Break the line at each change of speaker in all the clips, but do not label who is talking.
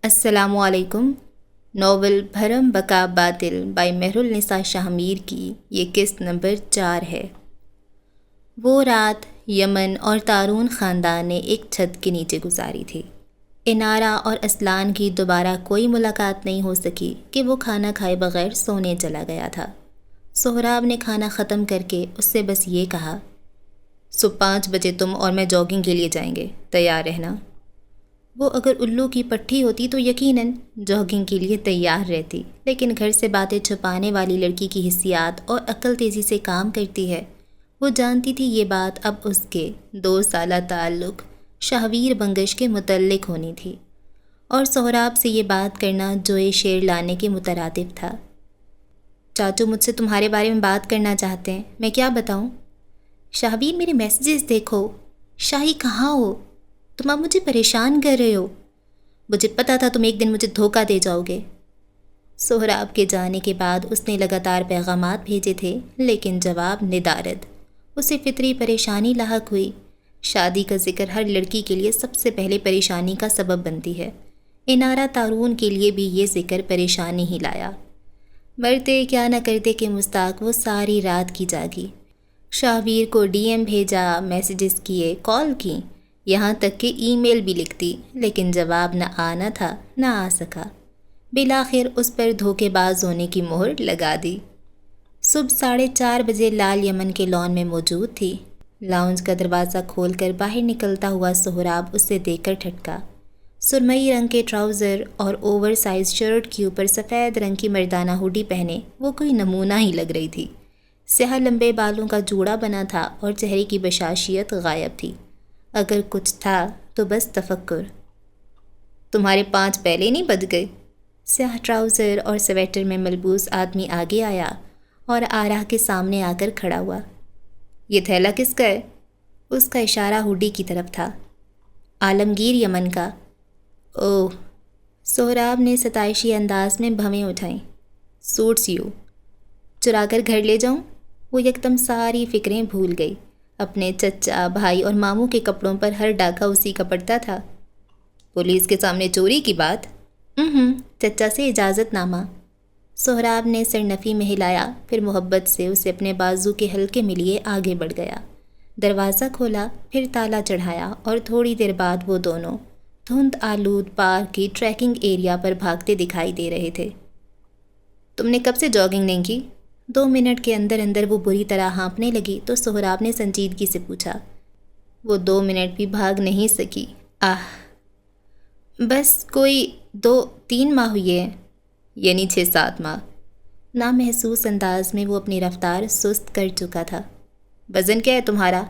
السلام علیکم۔ ناول بھرم بقا باطل بائی مہرالنساء شاہ میر کی یہ قسط نمبر 4 ہے۔ وہ رات یمن اور تارون خاندان نے ایک چھت کے نیچے گزاری تھی۔ انارہ اور اسلان کی دوبارہ کوئی ملاقات نہیں ہو سکی کہ وہ کھانا کھائے بغیر سونے چلا گیا تھا۔ سہراب نے کھانا ختم کر کے اس سے بس یہ کہا، صبح 5 بجے تم اور میں جاگنگ کے لیے جائیں گے، تیار رہنا۔ وہ اگر الو کی پٹھی ہوتی تو یقیناً جاگنگ کے لیے تیار رہتی، لیکن گھر سے باتیں چھپانے والی لڑکی کی حسیات اور عقل تیزی سے کام کرتی ہے۔ وہ جانتی تھی یہ بات اب اس کے 2 سالہ تعلق شاہویر بنگش کے متعلق ہونی تھی، اور سہراب سے یہ بات کرنا جوئے شیر لانے کے مترادف تھا۔ چاچو مجھ سے تمہارے بارے میں بات کرنا چاہتے ہیں، میں کیا بتاؤں؟ شاہویر میرے میسیجز دیکھو۔ شاہی کہاں ہو؟ تم اب مجھے پریشان کر رہے ہو۔ مجھے پتا تھا تم ایک دن مجھے دھوکہ دے جاؤ گے۔ سہراب کے جانے کے بعد اس نے لگاتار پیغامات بھیجے تھے، لیکن جواب ندارد۔ اسے فطری پریشانی لاحق ہوئی۔ شادی کا ذکر ہر لڑکی کے لیے سب سے پہلے پریشانی کا سبب بنتی ہے۔ انارہ تارون کے لیے بھی یہ ذکر پریشانی ہی لایا۔ مرتے کیا نہ کرتے کہ مستاق وہ ساری رات کی جاگی۔ شاہویر کو ڈی ایم بھیجا، میسیجز کیے، کال کی، یہاں تک کہ ای میل بھی لکھتی، لیکن جواب نہ آنا تھا نہ آ سکا۔ بالآخر اس پر دھوکے باز ہونے کی مہر لگا دی۔ صبح 4:30 بجے لال یمن کے لان میں موجود تھی۔ لاؤنج کا دروازہ کھول کر باہر نکلتا ہوا سہراب اسے دیکھ کر ٹھٹکا۔ سرمئی رنگ کے ٹراؤزر اور اوور سائز شرٹ کے اوپر سفید رنگ کی مردانہ ہوڈی پہنے وہ کوئی نمونہ ہی لگ رہی تھی۔ سیاہ لمبے بالوں کا جوڑا بنا تھا اور چہرے کی بشاشیت غائب تھی۔ اگر کچھ تھا تو بس تفکر۔ تمہارے 5 پہلے نہیں بد گئے؟ سیاہ ٹراؤزر اور سویٹر میں ملبوس آدمی آگے آیا اور آرا کے سامنے آ کر کھڑا ہوا۔ یہ تھیلا کس کا ہے؟ اس کا اشارہ ہوڈی کی طرف تھا۔ عالمگیر یمن کا۔ اوہ، سہراب نے ستائشی انداز میں بھویں اٹھائیں۔ Suits you. چرا کر گھر لے جاؤں؟ وہ یکدم ساری فکریں بھول گئی۔ اپنے چچا، بھائی اور ماموں کے کپڑوں پر ہر ڈاکہ اسی کا پڑتا تھا۔ پولیس کے سامنے چوری کی بات؟ چچا سے اجازت نامہ۔ سہراب نے سر نفی میں ہلایا، پھر محبت سے اسے اپنے بازو کے حلقے میں لیے آگے بڑھ گیا۔ دروازہ کھولا، پھر تالا چڑھایا، اور تھوڑی دیر بعد وہ دونوں دھند آلود پارک کی ٹریکنگ ایریا پر بھاگتے دکھائی دے رہے تھے۔ تم نے کب سے جاگنگ نہیں کی؟ 2 منٹ کے اندر اندر وہ بری طرح ہانپنے لگی تو سہراب نے سنجیدگی سے پوچھا۔ وہ 2 منٹ بھی بھاگ نہیں سکی۔ بس کوئی 2-3 ماہ ہوئے ہیں، یعنی 6-7 ماہ۔ نامحسوس انداز میں وہ اپنی رفتار سست کر چکا تھا۔ وزن کیا ہے تمہارا؟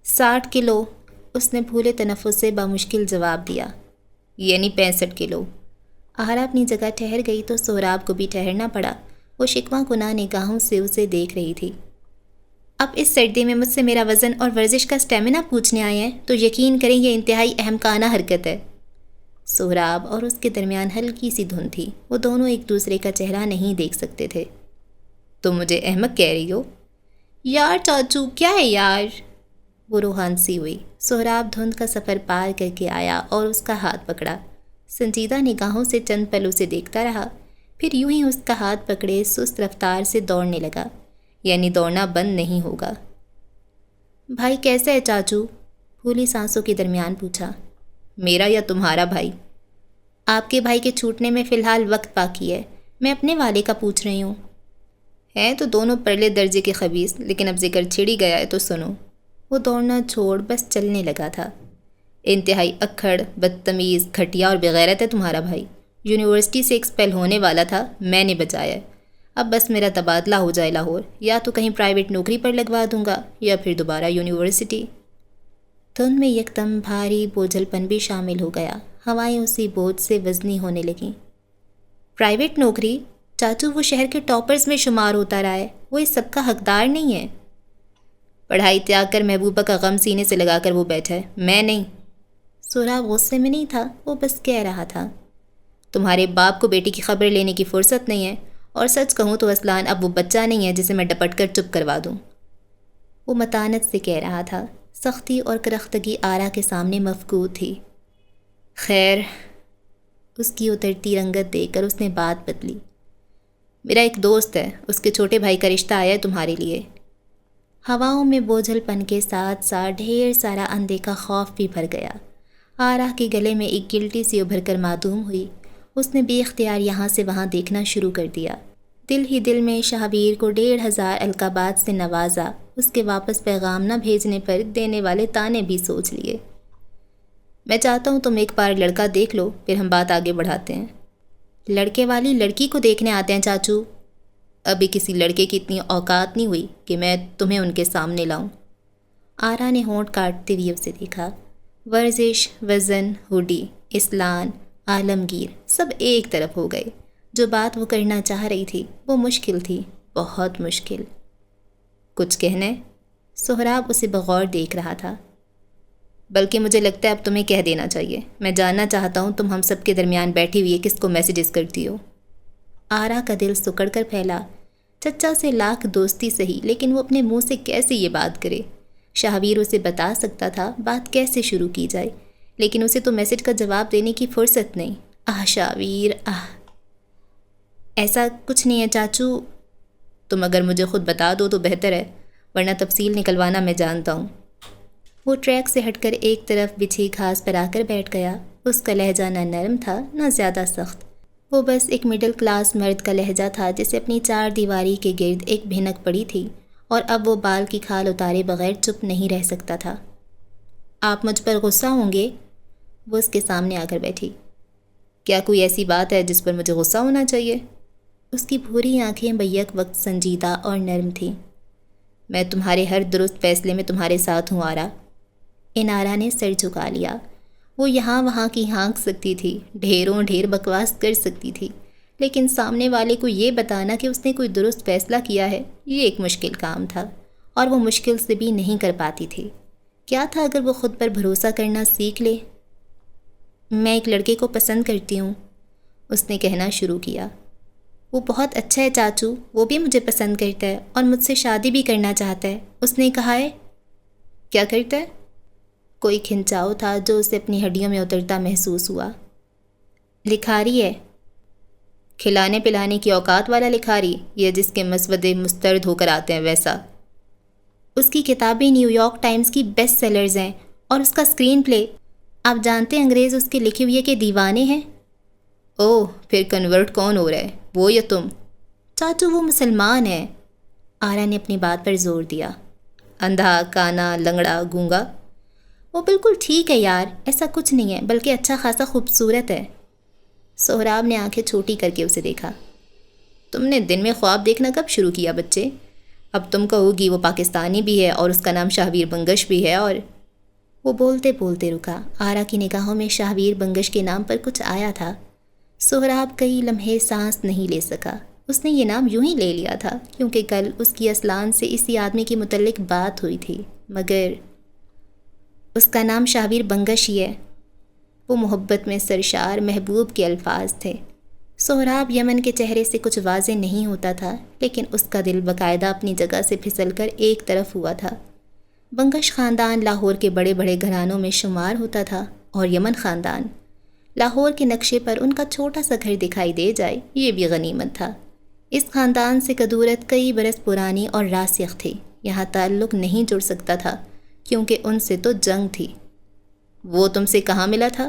60 کلو، اس نے بھولے تنفس سے بامشکل جواب دیا۔ یعنی 65 کلو۔ آہرا اپنی جگہ ٹھہر گئی تو سہراب کو بھی ٹھہرنا پڑا۔ وہ شکوہ کناہ نگاہوں سے اسے دیکھ رہی تھی۔ اب اس سردی میں مجھ سے میرا وزن اور ورزش کا اسٹیمنا پوچھنے آئے ہیں تو یقین کریں یہ انتہائی احمقانہ حرکت ہے۔ سہراب اور اس کے درمیان ہلکی سی دھند تھی۔ وہ دونوں ایک دوسرے کا چہرہ نہیں دیکھ سکتے تھے۔ تم مجھے احمق کہہ رہی ہو؟ یار چاچو، کیا ہے یار؟ وہ روحان سی ہوئی۔ سہراب دھند کا سفر پار کر کے آیا اور اس کا ہاتھ پکڑا۔ سنجیدہ نگاہوں سے چند پل اسے دیکھتا رہا، پھر یوں ہی اس کا ہاتھ پکڑے سست رفتار سے دوڑنے لگا، یعنی دوڑنا بند نہیں ہوگا۔ بھائی کیسا ہے چاچو؟ پھولی سانسوں کے درمیان پوچھا۔ میرا یا تمہارا بھائی؟ آپ کے بھائی کے چھوٹنے میں فی الحال وقت باقی ہے، میں اپنے والے کا پوچھ رہی ہوں۔ ہیں تو دونوں پرلے درجے کے خبیث، لیکن اب ذکر چھڑی گیا ہے تو سنو۔ وہ دوڑنا چھوڑ بس چلنے لگا تھا۔ انتہائی اکھڑ، بدتمیز، گھٹیا اور بغیرت ہے تمہارا بھائی۔ یونیورسٹی سے ایکسپیل ہونے والا تھا، میں نے بچایا ہے۔ اب بس میرا تبادلہ ہو جائے لاہور، یا تو کہیں پرائیویٹ نوکری پر لگوا دوں گا یا پھر دوبارہ یونیورسٹی۔ دھند میں یکدم بھاری بوجھل پن بھی شامل ہو گیا۔ ہوائیں اسی بوجھ سے وزنی ہونے لگیں۔ پرائیویٹ نوکری؟ چاچو وہ شہر کے ٹاپرز میں شمار ہوتا رہا ہے، وہ اس سب کا حقدار نہیں ہے۔ پڑھائی تیاگ کر محبوبہ کا غم سینے سے لگا کر وہ بیٹھا ہے، میں نہیں۔ سہراب غصے میں نہیں تھا، وہ بس کہہ رہا تھا۔ تمہارے باپ کو بیٹی کی خبر لینے کی فرصت نہیں ہے، اور سچ کہوں تو اسلان اب وہ بچہ نہیں ہے جسے میں ڈپٹ کر چپ کروا دوں۔ وہ متانت سے کہہ رہا تھا۔ سختی اور کرختگی آرا کے سامنے مفقود تھی۔ خیر، اس کی اترتی رنگت دیکھ کر اس نے بات بدلی۔ میرا ایک دوست ہے، اس کے چھوٹے بھائی کا رشتہ آیا ہے تمہارے لیے۔ ہواؤں میں بوجھل پن کے ساتھ ساتھ ڈھیر سارا اندیکھا خوف بھی بھر گیا۔ آرا کے گلے میں ایک گلٹی سی ابھر کر معدوم ہوئی۔ اس نے بے اختیار یہاں سے وہاں دیکھنا شروع کر دیا۔ دل ہی دل میں شہابیر کو 1500 القابات سے نوازا۔ اس کے واپس پیغام نہ بھیجنے پر دینے والے طعنے بھی سوچ لیے۔ میں چاہتا ہوں تم ایک بار لڑکا دیکھ لو، پھر ہم بات آگے بڑھاتے ہیں۔ لڑکے والی لڑکی کو دیکھنے آتے ہیں چاچو؟ ابھی کسی لڑکے کی اتنی اوقات نہیں ہوئی کہ میں تمہیں ان کے سامنے لاؤں۔ آرا نے ہونٹ کاٹتے ہوئے اسے دیکھا۔ ورزش، وزن، ہوڈی، اسلان، عالمگیر سب ایک طرف ہو گئے۔ جو بات وہ کرنا چاہ رہی تھی وہ مشکل تھی، بہت مشکل۔ کچھ کہنے؟ سہراب اسے بغور دیکھ رہا تھا۔ بلکہ مجھے لگتا ہے اب تمہیں کہہ دینا چاہیے۔ میں جاننا چاہتا ہوں تم ہم سب کے درمیان بیٹھی ہوئی کس کو میسیجز کرتی ہو۔ آرا کا دل سکڑ کر پھیلا۔ چچا سے لاکھ دوستی سہی، لیکن وہ اپنے منہ سے کیسے یہ بات کرے؟ شہابیر اسے بتا سکتا تھا بات کیسے شروع کی جائے، لیکن اسے تو میسج کا جواب دینے کی فرصت نہیں۔ شہابیر ایسا کچھ نہیں ہے چاچو۔ تم اگر مجھے خود بتا دو تو بہتر ہے، ورنہ تفصیل نکلوانا میں جانتا ہوں۔ وہ ٹریک سے ہٹ کر ایک طرف بچھی گھاس پر آ کر بیٹھ گیا۔ اس کا لہجہ نہ نرم تھا نہ زیادہ سخت، وہ بس ایک مڈل کلاس مرد کا لہجہ تھا جسے اپنی 4 دیواری کے گرد ایک بھنک پڑی تھی، اور اب وہ بال کی کھال اتارے بغیر چپ نہیں رہ سکتا تھا۔ آپ مجھ پر غصہ ہوں گے؟ وہ اس کے سامنے آ کر بیٹھی۔ کیا کوئی ایسی بات ہے جس پر مجھے غصہ ہونا چاہیے؟ اس کی بھوری آنکھیں بیک وقت سنجیدہ اور نرم تھیں۔ میں تمہارے ہر درست فیصلے میں تمہارے ساتھ ہوں آرا۔ انارا نے سر جھکا لیا۔ وہ یہاں وہاں کی ہانک سکتی تھی، ڈھیر بکواس کر سکتی تھی، لیکن سامنے والے کو یہ بتانا کہ اس نے کوئی درست فیصلہ کیا ہے، یہ ایک مشکل کام تھا، اور وہ مشکل سے بھی نہیں کر پاتی تھی۔ کیا تھا اگر وہ خود پر بھروسہ کرنا سیکھ لے؟ میں ایک لڑکے کو پسند کرتی ہوں، اس نے کہنا شروع کیا۔ وہ بہت اچھا ہے چاچو، وہ بھی مجھے پسند کرتا ہے اور مجھ سے شادی بھی کرنا چاہتا ہے، اس نے کہا ہے۔ کیا کرتا ہے؟ کوئی کھنچاؤ تھا جو اسے اپنی ہڈیوں میں اترتا محسوس ہوا۔ لکھاری ہے۔ کھلانے پلانے کی اوقات والا لکھاری، یا جس کے مسودے مسترد ہو کر آتے ہیں ویسا؟ اس کی کتابیں نیو یارک ٹائمز کی بیسٹ سیلرز ہیں، اور اس کا اسکرین پلے، آپ جانتے ہیں انگریز اس کے لکھے ہوئے کے دیوانے ہیں۔ اوہ، پھر کنورٹ کون ہو رہا ہے، وہ یا تم؟ چاچو وہ مسلمان ہے۔ آرا نے اپنی بات پر زور دیا۔ اندھا، کانا، لنگڑا، گونگا؟ وہ بالکل ٹھیک ہے یار، ایسا کچھ نہیں ہے، بلکہ اچھا خاصا خوبصورت ہے۔ سہراب نے آنکھیں چھوٹی کر کے اسے دیکھا۔ تم نے دن میں خواب دیکھنا کب شروع کیا بچے؟ اب تم کہو گی وہ پاکستانی بھی ہے اور اس کا نام شہابیر بنگش بھی ہے، اور وہ بولتے بولتے رکا۔ آرا کی نگاہوں میں شہابیر بنگش کے نام پر کچھ آیا تھا۔ سہراب کئی لمحے سانس نہیں لے سکا۔ اس نے یہ نام یوں ہی لے لیا تھا کیونکہ کل اس کی اسلان سے اسی آدمی کے متعلق بات ہوئی تھی، مگر اس کا نام شہابیر بنگش ہی ہے۔ وہ محبت میں سرشار محبوب کے الفاظ تھے۔ سہراب یمن کے چہرے سے کچھ واضح نہیں ہوتا تھا، لیکن اس کا دل باقاعدہ اپنی جگہ سے پھسل کر ایک طرف ہوا تھا۔ بنگش خاندان لاہور کے بڑے بڑے گھرانوں میں شمار ہوتا تھا، اور یمن خاندان، لاہور کے نقشے پر ان کا چھوٹا سا گھر دکھائی دے جائے یہ بھی غنیمت تھا۔ اس خاندان سے کدورت کئی برس پرانی اور راسخ تھی۔ یہاں تعلق نہیں جڑ سکتا تھا کیونکہ ان سے تو جنگ تھی۔ وہ تم سے کہاں ملا تھا؟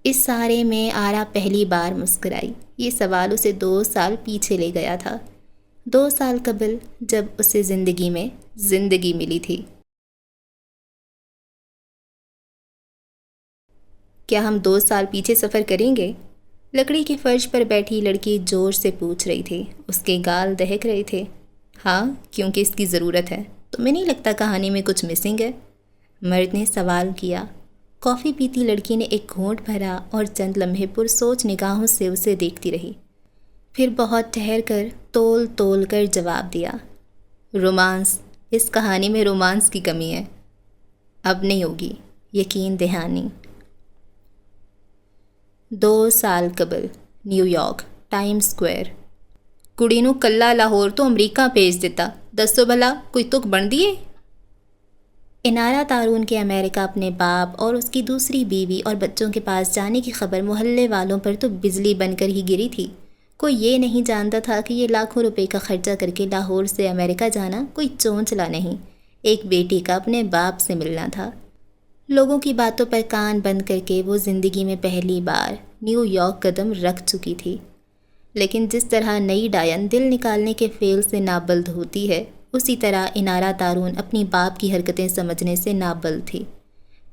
اس سارے میں آرا پہلی بار مسکرائی۔ یہ سوال اسے 2 سال پیچھے لے گیا تھا، 2 سال قبل جب اسے زندگی میں زندگی ملی تھی۔ کیا ہم 2 سال پیچھے سفر کریں گے؟ لکڑی کے فرش پر بیٹھی لڑکی زور سے پوچھ رہی تھی۔ اس کے گال دہک رہے تھے۔ ہاں، کیونکہ اس کی ضرورت ہے۔ تمہیں نہیں لگتا کہانی میں کچھ مسنگ ہے؟ مرد نے سوال کیا۔ کافی پیتی لڑکی نے ایک گھونٹ بھرا اور چند لمحے پرسوچ نگاہوں سے اسے دیکھتی رہی، پھر بہت ٹھہر کر تول تول کر جواب دیا۔ رومانس، اس کہانی میں رومانس کی کمی ہے۔ اب نہیں ہوگی، یقین دہانی۔ 2 سال قبل، نیو یارک، ٹائم سکوائر۔ کڑی نو کلا لاہور تو امریکہ بھیج دیتا، دسو بھلا کوئی تک بن دیے؟ انارا تارون کے امریکہ اپنے باپ اور اس کی دوسری بیوی اور بچوں کے پاس جانے کی خبر محلے والوں پر تو بجلی بن کر ہی گری تھی۔ کوئی یہ نہیں جانتا تھا کہ یہ لاکھوں روپے کا خرچہ کر کے لاہور سے امریکہ جانا کوئی چونچلا نہیں، ایک بیٹی کا اپنے باپ سے ملنا تھا۔ لوگوں کی باتوں پر کان بند کر کے وہ زندگی میں پہلی بار نیو یارک قدم رکھ چکی تھی، لیکن جس طرح نئی ڈائن دل نکالنے کے فعل سے نابلد ہوتی ہے، اسی طرح انارا تارون اپنی باپ کی حرکتیں سمجھنے سے نابلد تھی۔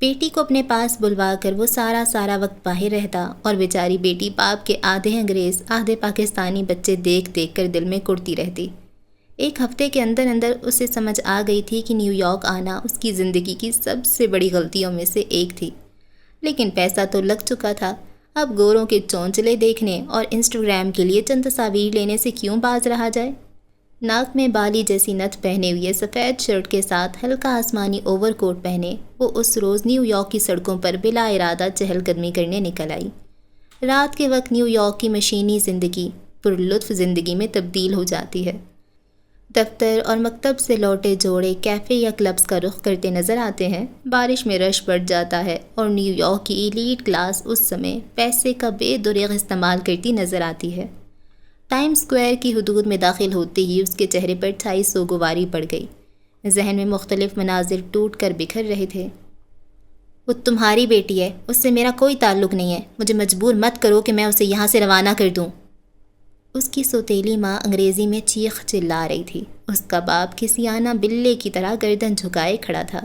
بیٹی کو اپنے پاس بلوا کر وہ سارا وقت باہر رہتا اور بیچاری بیٹی باپ کے آدھے انگریز آدھے پاکستانی بچے دیکھ دیکھ کر دل میں کڑتی رہتی۔ ایک ہفتے کے اندر اسے سمجھ آ گئی تھی کہ نیو یارک آنا اس کی زندگی کی سب سے بڑی غلطیوں میں سے ایک تھی، لیکن پیسہ تو لگ چکا تھا، اب گوروں کے چونچلے دیکھنے اور انسٹاگرام کے لیے چند تصاویر لینے سے کیوں باز رہا جائے؟ ناک میں بالی جیسی نتھ پہنے ہوئے سفید شرٹ کے ساتھ ہلکا آسمانی اوور کوٹ پہنے وہ اس روز نیو یارک کی سڑکوں پر بلا ارادہ چہل قدمی کرنے نکل آئی۔ رات کے وقت نیو یارک کی مشینی زندگی پرلطف زندگی میں تبدیل ہو جاتی ہے۔ دفتر اور مکتب سے لوٹے جوڑے کیفے یا کلبز کا رخ کرتے نظر آتے ہیں، بارش میں رش بڑھ جاتا ہے اور نیو یارک کی ایلیٹ کلاس اس سمے پیسے کا بے دریغ استعمال کرتی نظر آتی ہے۔ ٹائم سکوائر کی حدود میں داخل ہوتے ہی اس کے چہرے پر 250 گواری پڑ گئی، ذہن میں مختلف مناظر ٹوٹ کر بکھر رہے تھے۔ وہ تمہاری بیٹی ہے، اس سے میرا کوئی تعلق نہیں ہے، مجھے مجبور مت کرو کہ میں اسے یہاں سے روانہ کر دوں۔ اس کی سوتیلی ماں انگریزی میں چیخ چلا رہی تھی، اس کا باپ کسی آنا بلے کی طرح گردن جھکائے کھڑا تھا۔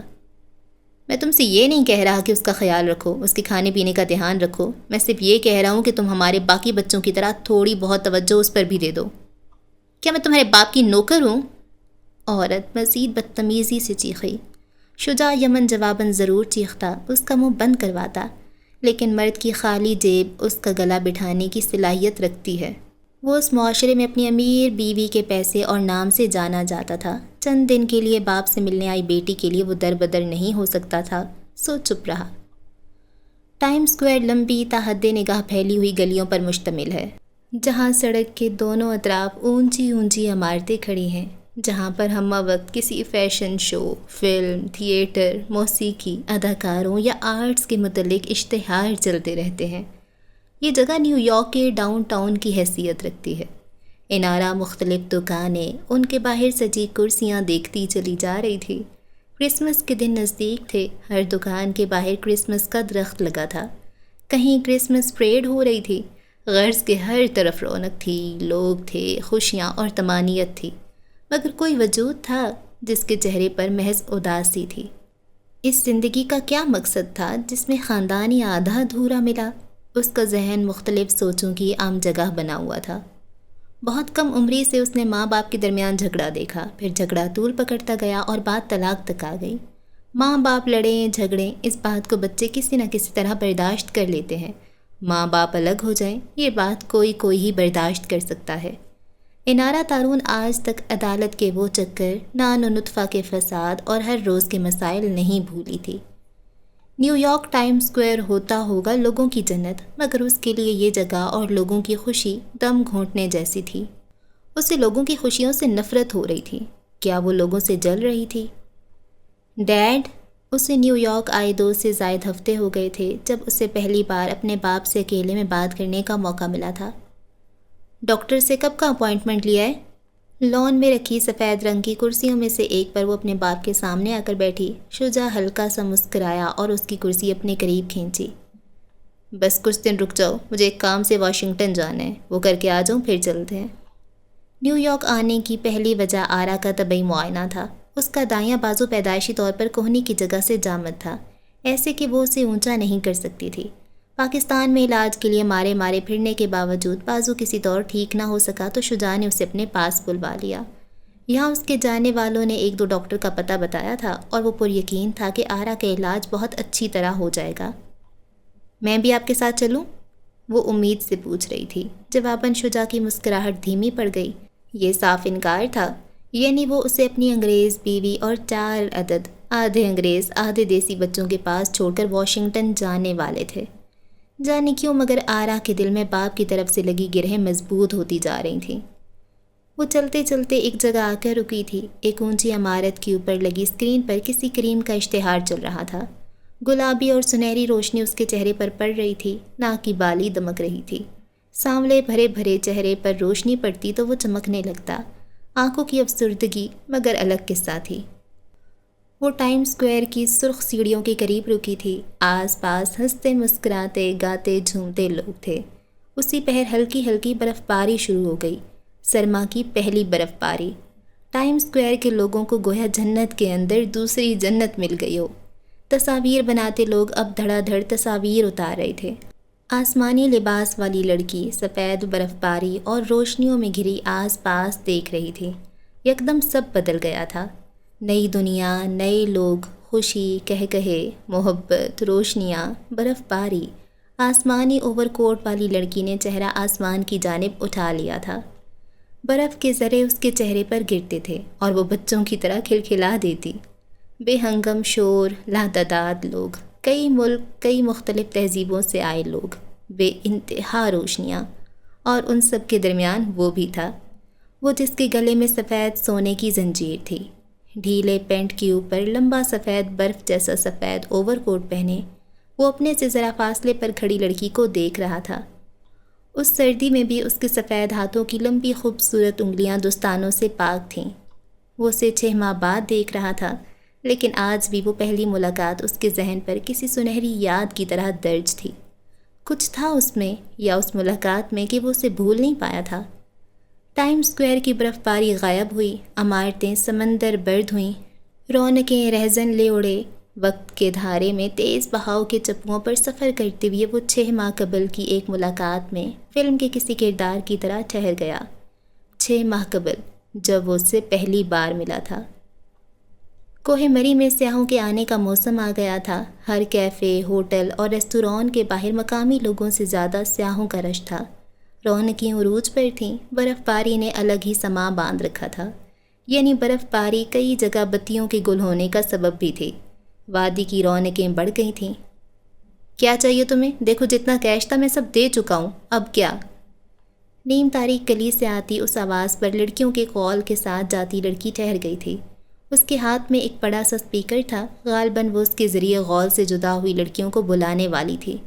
میں تم سے یہ نہیں کہہ رہا کہ اس کا خیال رکھو، اس کے کھانے پینے کا دھیان رکھو، میں صرف یہ کہہ رہا ہوں کہ تم ہمارے باقی بچوں کی طرح تھوڑی بہت توجہ اس پر بھی دے دو۔ کیا میں تمہارے باپ کی نوکر ہوں؟ عورت مزید بدتمیزی سے چیخی۔ شجاع یمن جواباً ضرور چیختا، اس کا منہ بند کرواتا، لیکن مرد کی خالی جیب اس کا گلا بٹھانے کی صلاحیت رکھتی ہے۔ وہ اس معاشرے میں اپنی امیر بیوی کے پیسے اور نام سے جانا جاتا تھا، چند دن کے لیے باپ سے ملنے آئی بیٹی کے لیے وہ در بدر نہیں ہو سکتا تھا، سو چپ رہا۔ ٹائم سکوائر لمبی تا حد نگاہ پھیلی ہوئی گلیوں پر مشتمل ہے، جہاں سڑک کے دونوں اطراف اونچی عمارتیں کھڑی ہیں، جہاں پر ہمہ وقت کسی فیشن شو، فلم، تھیٹر، موسیقی، اداکاروں یا آرٹس کے متعلق اشتہار چلتے رہتے ہیں۔ یہ جگہ نیو یارک کے ڈاؤن ٹاؤن کی حیثیت رکھتی ہے۔ انارا مختلف دکانیں، ان کے باہر سجی کرسیاں دیکھتی چلی جا رہی تھی۔ کرسمس کے دن نزدیک تھے، ہر دکان کے باہر کرسمس کا درخت لگا تھا، کہیں کرسمس پریڈ ہو رہی تھی، غرض کے ہر طرف رونق تھی، لوگ تھے، خوشیاں اور طمانینت تھی، مگر کوئی وجود تھا جس کے چہرے پر محض اداسی تھی۔ اس زندگی کا کیا مقصد تھا جس میں خاندانی آدھا ادھورا ملا؟ اس کا ذہن مختلف سوچوں کی عام جگہ بنا ہوا تھا۔ بہت کم عمری سے اس نے ماں باپ کے درمیان جھگڑا دیکھا، پھر جھگڑا طول پکڑتا گیا اور بات طلاق تک آ گئی۔ ماں باپ لڑیں جھگڑیں، اس بات کو بچے کسی نہ کسی طرح برداشت کر لیتے ہیں، ماں باپ الگ ہو جائیں یہ بات کوئی ہی برداشت کر سکتا ہے۔ انارا تارون آج تک عدالت کے وہ چکر، نان و نطفہ کے فساد اور ہر روز کے مسائل نہیں بھولی تھی۔ نیو یارک ٹائم سکوائر ہوتا ہوگا لوگوں کی جنت، مگر اس کے لیے یہ جگہ اور لوگوں کی خوشی دم گھونٹنے جیسی تھی۔ اسے لوگوں کی خوشیوں سے نفرت ہو رہی تھی، کیا وہ لوگوں سے جل رہی تھی؟ ڈیڈ، اسے نیو یارک آئے 2 سے زائد ہفتے ہو گئے تھے جب اسے پہلی بار اپنے باپ سے اکیلے میں بات کرنے کا موقع ملا تھا۔ ڈاکٹر سے کب کا اپوائنٹمنٹ لیا ہے؟ لان میں رکھی سفید رنگ کی کرسیوں میں سے ایک پر وہ اپنے باپ کے سامنے آ کر بیٹھی۔ شجاع ہلکا سا مسکرایا اور اس کی کرسی اپنے قریب کھینچی۔ بس کچھ دن رک جاؤ، مجھے ایک کام سے واشنگٹن جانا ہے، وہ کر کے آ جاؤں پھر چلتے ہیں۔ نیو یارک آنے کی پہلی وجہ آرا کا طبی معائنہ تھا۔ اس کا دایاں بازو پیدائشی طور پر کوہنی کی جگہ سے جامد تھا، ایسے کہ وہ اسے اونچا نہیں کر سکتی تھی۔ پاکستان میں علاج کے لیے مارے پھرنے کے باوجود بازو کسی طور ٹھیک نہ ہو سکا تو شجاع نے اسے اپنے پاس بلوا لیا۔ یہاں اس کے جاننے والوں نے 1-2 ڈاکٹر کا پتہ بتایا تھا اور وہ پر یقین تھا کہ آرا کا علاج بہت اچھی طرح ہو جائے گا۔ میں بھی آپ کے ساتھ چلوں؟ وہ امید سے پوچھ رہی تھی۔ جواباً شجاع کی مسکراہٹ دھیمی پڑ گئی۔ یہ صاف انکار تھا، یعنی وہ اسے اپنی انگریز بیوی اور 4 عدد آدھے انگریز آدھے دیسی بچوں کے پاس چھوڑ کر واشنگٹن جانے والے تھے۔ جانے کیوں مگر آرا کے دل میں باپ کی طرف سے لگی گرہیں مضبوط ہوتی جا رہی تھیں۔ وہ چلتے چلتے ایک جگہ آ کر رکی تھی۔ ایک اونچی عمارت کے اوپر لگی اسکرین پر کسی کریم کا اشتہار چل رہا تھا۔ گلابی اور سنہری روشنی اس کے چہرے پر پڑ رہی تھی، ناک کی بالی دمک رہی تھی۔ سانولے بھرے بھرے چہرے پر روشنی پڑتی تو وہ چمکنے لگتا۔ آنکھوں کی افسردگی مگر الگ قصہ تھی۔ وہ ٹائم اسکوائر کی سرخ سیڑھیوں کے قریب رکی تھی۔ آس پاس ہنستے مسکراتے گاتے جھومتے لوگ تھے۔ اسی پہر ہلکی ہلکی برف باری شروع ہو گئی، سرما کی پہلی برف باری۔ ٹائم اسکوائر کے لوگوں کو گویا جنت کے اندر دوسری جنت مل گئی ہو۔ تصاویر بناتے لوگ اب دھڑا دھڑ تصاویر اتار رہے تھے۔ آسمانی لباس والی لڑکی سفید برف باری اور روشنیوں میں گھری آس پاس دیکھ رہی تھی۔ یکدم سب بدل گیا تھا۔ نئی دنیا، نئے لوگ، خوشی، کہے محبت، روشنیاں، برف باری۔ آسمانی اوور کوٹ والی لڑکی نے چہرہ آسمان کی جانب اٹھا لیا تھا۔ برف کے ذرے اس کے چہرے پر گرتے تھے اور وہ بچوں کی طرح کھلکھلا دیتی۔ بے ہنگم شور، لاتعداد لوگ، کئی ملک، کئی مختلف تہذیبوں سے آئے لوگ، بے انتہا روشنیاں، اور ان سب کے درمیان وہ بھی تھا، وہ جس کے گلے میں سفید سونے کی زنجیر تھی۔ ڈھیلے پینٹ کے اوپر لمبا سفید برف جیسا سفید اوور کوٹ پہنے وہ اپنے سے ذرا فاصلے پر کھڑی لڑکی کو دیکھ رہا تھا۔ اس سردی میں بھی اس کے سفید ہاتھوں کی لمبی خوبصورت انگلیاں دستانوں سے پاک تھیں۔ وہ اسے 6 ماہ بعد دیکھ رہا تھا، لیکن آج بھی وہ پہلی ملاقات اس کے ذہن پر کسی سنہری یاد کی طرح درج تھی۔ کچھ تھا اس میں یا اس ملاقات میں کہ وہ اسے بھول نہیں پایا تھا۔ ٹائم اسکوائر کی برف باری غائب ہوئی، عمارتیں سمندر برد ہوئیں، رونقیں رہزن لے اڑے۔ وقت کے دھارے میں تیز بہاؤ کے چپوؤں پر سفر کرتے ہوئے وہ 6 ماہ قبل کی ایک ملاقات میں فلم کے کسی کردار کی طرح ٹھہر گیا۔ 6 ماہ قبل، جب وہ اس سے پہلی بار ملا تھا۔ کوہ مری میں سیاحوں کے آنے کا موسم آ گیا تھا۔ ہر کیفے، ہوٹل اور ریستوران کے باہر مقامی لوگوں سے زیادہ سیاحوں کا رش تھا۔ رونقیں عروج پر تھیں۔ برف باری نے الگ ہی سما باندھ رکھا تھا، یعنی برف باری کئی جگہ بتیوں کے گل ہونے کا سبب بھی تھی۔ وادی کی رونقیں بڑھ گئی تھیں۔ کیا چاہیے تمہیں؟ دیکھو جتنا کیش تھا میں سب دے چکا ہوں، اب کیا؟ نیم تاریخ گلی سے آتی اس آواز پر لڑکیوں کے قول کے ساتھ جاتی لڑکی ٹھہر گئی تھی۔ اس کے ہاتھ میں ایک بڑا سا اسپیکر تھا، غالباً وہ اس کے ذریعے غول سے جدا ہوئی لڑکیوں کو بلانے والی تھی۔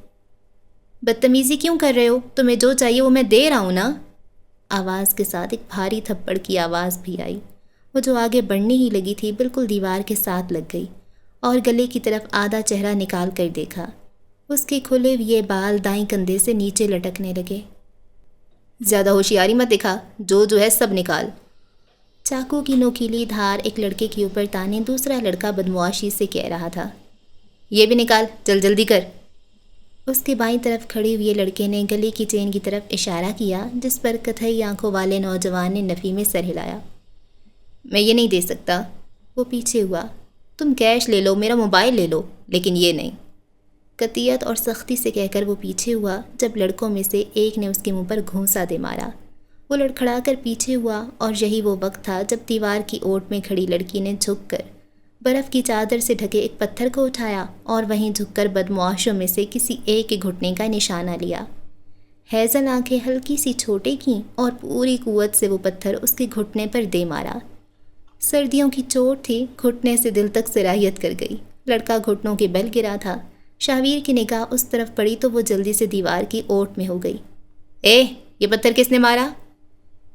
بدتمیزی کیوں کر رہے ہو؟ تمہیں جو چاہیے وہ میں دے رہا ہوں نا؟ آواز کے ساتھ ایک بھاری تھپڑ کی آواز بھی آئی۔ وہ جو آگے بڑھنے ہی لگی تھی بالکل دیوار کے ساتھ لگ گئی اور گلے کی طرف آدھا چہرہ نکال کر دیکھا۔ اس کے کھلے ہوئے بال دائیں کندھے سے نیچے لٹکنے لگے۔ زیادہ ہوشیاری مت دکھا، جو ہے سب نکال۔ چاقو کی نوکیلی دھار ایک لڑکے کے اوپر تانے دوسرا لڑکا بدمعاشی سے کہہ رہا تھا، یہ بھی نکال، جلدی کر۔ اس کے بائیں طرف کھڑے ہوئے لڑکے نے گلے کی چین کی طرف اشارہ کیا، جس پر کتھئی آنکھوں والے نوجوان نے نفی میں سر ہلایا۔ میں یہ نہیں دے سکتا۔ وہ پیچھے ہوا۔ تم کیش لے لو، میرا موبائل لے لو، لیکن یہ نہیں۔ قطعیت اور سختی سے کہہ کر وہ پیچھے ہوا، جب لڑکوں میں سے ایک نے اس کے منہ پر گھونسا دے مارا۔ وہ لڑکھڑا کر پیچھے ہوا اور یہی وہ وقت تھا جب دیوار کی اوٹ میں کھڑی لڑکی نے جھک کر برف کی چادر سے ڈھکے ایک پتھر کو اٹھایا اور وہیں جھک کر بدمعاشوں میں سے کسی ایک کے گھٹنے کا نشانہ لیا۔ ہیزل آنکھیں ہلکی سی چھوٹے کیں اور پوری قوت سے وہ پتھر اس کے گھٹنے پر دے مارا۔ سردیوں کی چوٹ تھی، گھٹنے سے دل تک سرایت کر گئی۔ لڑکا گھٹنوں کے بل گرا تھا۔ شاویر کی نگاہ اس طرف پڑی تو وہ جلدی سے دیوار کی اوٹ میں ہو گئی۔ یہ پتھر کس نے مارا؟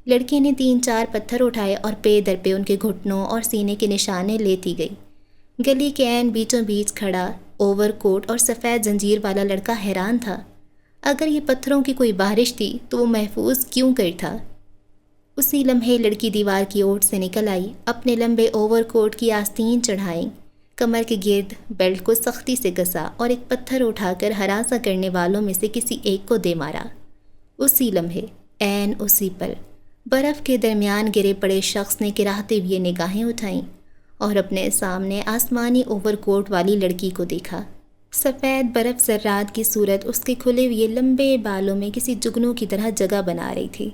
لڑکی نے 3-4 پتھر اٹھائے اور پے در پہ ان کے گھٹنوں اور سینے کے نشانے لیتی گئی۔ گلی کے عین بیچوں بیچ کھڑا اوور کوٹ اور سفید زنجیر والا لڑکا حیران تھا۔ اگر یہ پتھروں کی کوئی بارش تھی تو وہ محفوظ کیوں کر تھا؟ اسی لمحے لڑکی دیوار کی اوٹ سے نکل آئی، اپنے لمبے اوور کوٹ کی آستین چڑھائیں، کمر کے گرد بیلٹ کو سختی سے کسا اور ایک پتھر اٹھا کر ہراساں کرنے والوں میں سے کسی ایک کو دے مارا۔ اسی لمحے، عین اسی پل، برف کے درمیان گرے پڑے شخص نے کراہتے ہوئے نگاہیں اٹھائیں اور اپنے سامنے آسمانی اوور کوٹ والی لڑکی کو دیکھا۔ سفید برف ذرات کی صورت اس کے کھلے ہوئے لمبے بالوں میں کسی جگنوں کی طرح جگہ بنا رہی تھی۔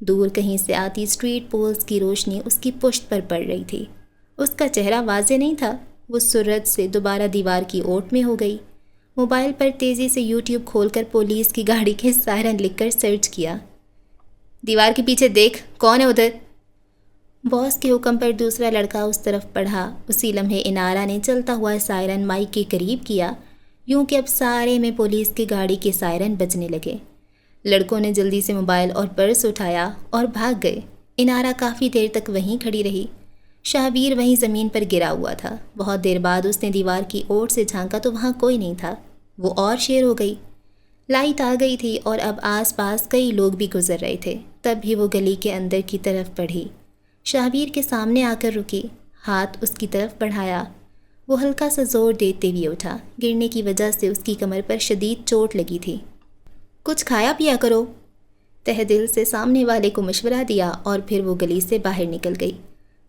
دور کہیں سے آتی اسٹریٹ پولز کی روشنی اس کی پشت پر پڑ رہی تھی۔ اس کا چہرہ واضح نہیں تھا۔ وہ سرعت سے دوبارہ دیوار کی اوٹ میں ہو گئی۔ موبائل پر تیزی سے یوٹیوب کھول کر پولیس کی گاڑی کے سائرن لکھ کر سرچ کیا۔ دیوار کے پیچھے دیکھ، کون ہے ادھر؟ باس کے حکم پر دوسرا لڑکا اس طرف بڑھا۔ اسی لمحے انارا نے چلتا ہوا سائرن مائک کے قریب کیا، یوں کہ اب سارے میں پولیس کی گاڑی کے سائرن بجنے لگے۔ لڑکوں نے جلدی سے موبائل اور پرس اٹھایا اور بھاگ گئے۔ انارا کافی دیر تک وہیں کھڑی رہی۔ شہبیر وہیں زمین پر گرا ہوا تھا۔ بہت دیر بعد اس نے دیوار کی اوٹ سے جھانکا تو وہاں کوئی نہیں تھا۔ وہ اور شیر ہو گئی۔ لائٹ آ گئی تھی اور اب آس پاس کئی لوگ بھی گزر رہے تھے۔ تب بھی وہ گلی کے اندر کی طرف بڑھی۔ شہبیر کے سامنے آ کر رکی، ہاتھ اس کی طرف بڑھایا۔ وہ ہلکا سا زور دیتے ہوئے اٹھا۔ گرنے کی وجہ سے اس کی کمر پر شدید چوٹ لگی تھی۔ کچھ کھایا پیا کرو، تہ دل سے سامنے والے کو مشورہ دیا اور پھر وہ گلی سے باہر نکل گئی۔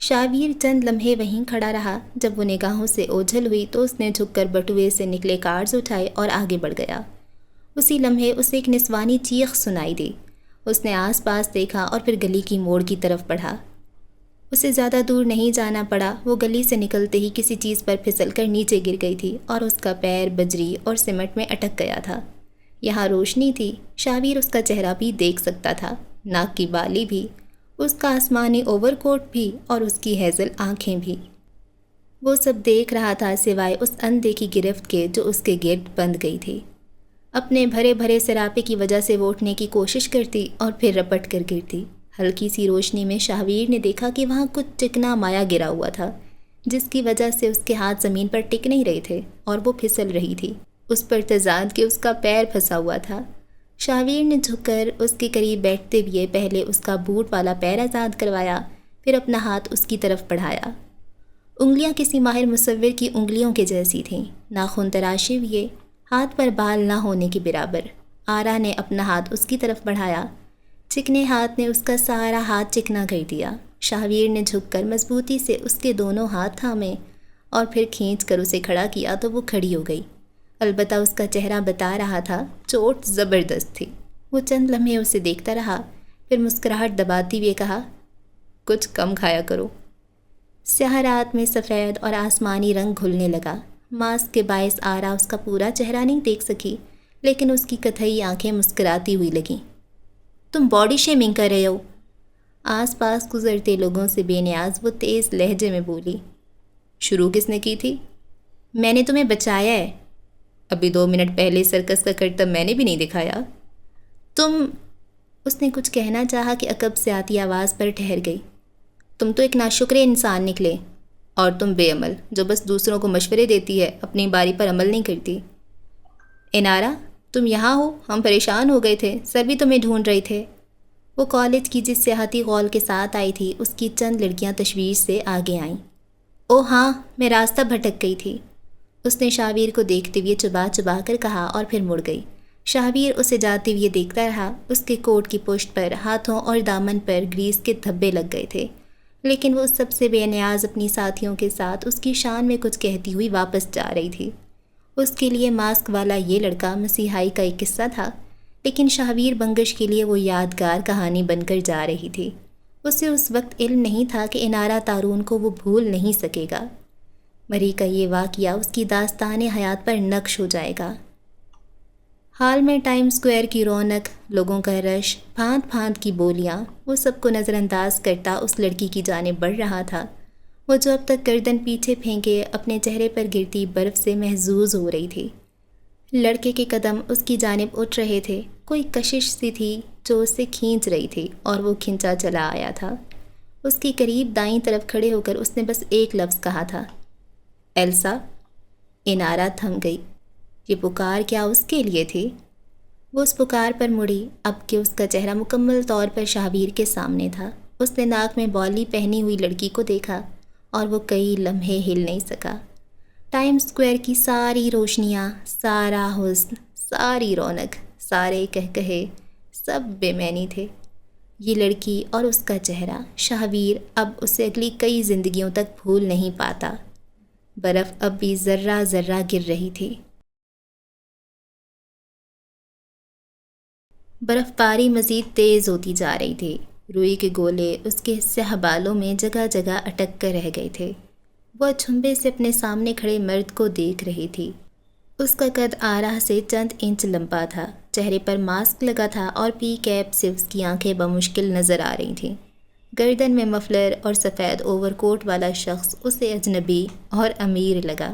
شہبیر چند لمحے وہیں کھڑا رہا۔ جب وہ نگاہوں سے اوجھل ہوئی تو اس نے جھک کر بٹوے سے نکلے کارڈز اٹھائے اور آگے بڑھ گیا۔ اسی لمحے اسے ایک نسوانی چیخ سنائی دی۔ اس نے آس پاس دیکھا اور پھر گلی کی موڑ کی طرف بڑھا۔ اسے زیادہ دور نہیں جانا پڑا۔ وہ گلی سے نکلتے ہی کسی چیز پر پھسل کر نیچے گر گئی تھی اور اس کا پیر بجری اور سمنٹ میں اٹک گیا تھا۔ یہاں روشنی تھی، شہبیر اس کا چہرہ بھی دیکھ سکتا تھا، ناک کی بالی بھی، اس کا آسمانی اوور کوٹ بھی اور اس کی ہیزل آنکھیں بھی۔ وہ سب دیکھ رہا تھا سوائے اس اندیکھی گرفت کے جو اس کے گرد بندھ گئی تھی۔ اپنے بھرے بھرے سراپے کی وجہ سے وہ اٹھنے کی کوشش کرتی اور پھر رپٹ کر گرتی۔ ہلکی سی روشنی میں شہبیر نے دیکھا کہ وہاں کچھ چکنا مایا گرا ہوا تھا، جس کی وجہ سے اس کے ہاتھ زمین پر ٹک نہیں رہے تھے اور وہ پھسل رہی تھی۔ اس پر تضاد کہ اس کا پیر پھنسا ہوا تھا۔ شہبیر نے جھک کر اس کے قریب بیٹھتے ہوئے پہلے اس کا بوٹ والا پیر آزاد کروایا، پھر اپنا ہاتھ اس کی طرف بڑھایا۔ انگلیاں کسی ماہر مصور کی انگلیوں کے جیسی تھیں، ناخن تراشے ہوئے، ہاتھ پر بال نہ ہونے کے برابر۔ آرا نے اپنا ہاتھ اس کی طرف بڑھایا۔ چکنے ہاتھ نے اس کا سارا ہاتھ چکنا کر دیا۔ شہبیر نے جھک کر مضبوطی سے اس کے دونوں ہاتھ تھامے اور پھر کھینچ کر اسے کھڑا کیا تو وہ کھڑی ہو گئی۔ البتہ اس کا چہرہ بتا رہا تھا چوٹ زبردست تھی۔ وہ چند لمحے اسے دیکھتا رہا، پھر مسکراہٹ دباتی ہوئے کہا، کچھ کم کھایا کرو۔ سیاہ رات میں سفید اور آسمانی رنگ گھلنے لگا۔ ماسک کے باعث آرا اس کا پورا چہرہ نہیں دیکھ سکی، لیکن اس کی کتھئی آنکھیں مسکراتی ہوئی لگیں۔ تم باڈی شیمنگ کر رہے ہو؟ آس پاس گزرتے لوگوں سے بے نیاز وہ تیز لہجے میں بولی۔ شروع کس نے کی تھی؟ میں نے تمہیں بچایا ہے۔ ابھی 2 منٹ پہلے سرکس کا کرتب میں نے بھی نہیں دکھایا۔ تم، اس نے کچھ کہنا چاہا کہ عقب سے آتی آواز پر ٹھہر گئی۔ تم تو ایک ناشکر انسان نکلے، اور تم بے عمل جو بس دوسروں کو مشورے دیتی ہے، اپنی باری پر عمل نہیں کرتی۔ انارا، تم یہاں ہو؟ ہم پریشان ہو گئے تھے، سر بھی تمہیں ڈھونڈ رہے تھے۔ وہ کالج کی جس سیاحتی غول کے ساتھ آئی تھی، اس کی چند لڑکیاں تشویش سے آگے آئیں۔ او ہاں، میں راستہ بھٹک گئی تھی، اس نے شہبیر کو دیکھتے ہوئے چبا چبا کر کہا اور پھر مڑ گئی۔ شہبیر اسے جاتے ہوئے دیکھتا رہا۔ اس کے کوٹ کی پشت پر، ہاتھوں اور دامن پر گریس کے دھبے لگ گئے تھے، لیکن وہ سب سے بے نیاز اپنی ساتھیوں کے ساتھ اس کی شان میں کچھ کہتی ہوئی واپس جا رہی تھی۔ اس کے لیے ماسک والا یہ لڑکا مسیحائی کا ایک قصہ تھا، لیکن شہبیر بنگش کے لیے وہ یادگار کہانی بن کر جا رہی تھی۔ اسے اس وقت علم نہیں تھا کہ انارا تارون کو وہ بھول نہیں سکے گا۔ مری کا یہ واقعہ اس کی داستان حیات پر نقش ہو جائے گا۔ حال میں ٹائم سکوائر کی رونق، لوگوں کا رش، پھاند پھاند کی بولیاں، وہ سب کو نظر انداز کرتا اس لڑکی کی جانب بڑھ رہا تھا، وہ جو اب تک گردن پیچھے پھینکے اپنے چہرے پر گرتی برف سے محظوظ ہو رہی تھی۔ لڑکے کے قدم اس کی جانب اٹھ رہے تھے، کوئی کشش سی تھی جو اسے کھینچ رہی تھی اور وہ کھنچا چلا آیا تھا۔ اس کے قریب دائیں طرف کھڑے ہو کر اس نے بس ایک لفظ کہا تھا، ایلسا۔ انارا تھم گئی۔ یہ پکار کیا اس کے لیے تھی؟ وہ اس پکار پر مڑی، اب کہ اس کا چہرہ مکمل طور پر شہبیر کے سامنے تھا۔ اس نے ناک میں بالی پہنی ہوئی لڑکی کو دیکھا اور وہ کئی لمحے ہل نہیں سکا۔ ٹائم سکوائر کی ساری روشنیاں، سارا حسن، ساری رونق، سارے کہکہے، سب بے معنی تھے۔ یہ لڑکی اور اس کا چہرہ، شہبیر اب اسے اگلی کئی زندگیوں تک بھول نہیں پاتا۔ برف اب بھی ذرہ ذرہ گر رہی تھی۔ برف باری مزید تیز ہوتی جا رہی تھی۔ روئی کے گولے اس کے سیاہ بالوں میں جگہ جگہ اٹک کر رہ گئے تھے۔ وہ چھمبے سے اپنے سامنے کھڑے مرد کو دیکھ رہی تھی۔ اس کا قد آرا سے چند انچ لمبا تھا، چہرے پر ماسک لگا تھا اور پی کیپ سے اس کی آنکھیں بمشکل نظر آ رہی تھیں۔ گردن میں مفلر اور سفید اوور کوٹ والا شخص اسے اجنبی اور امیر لگا۔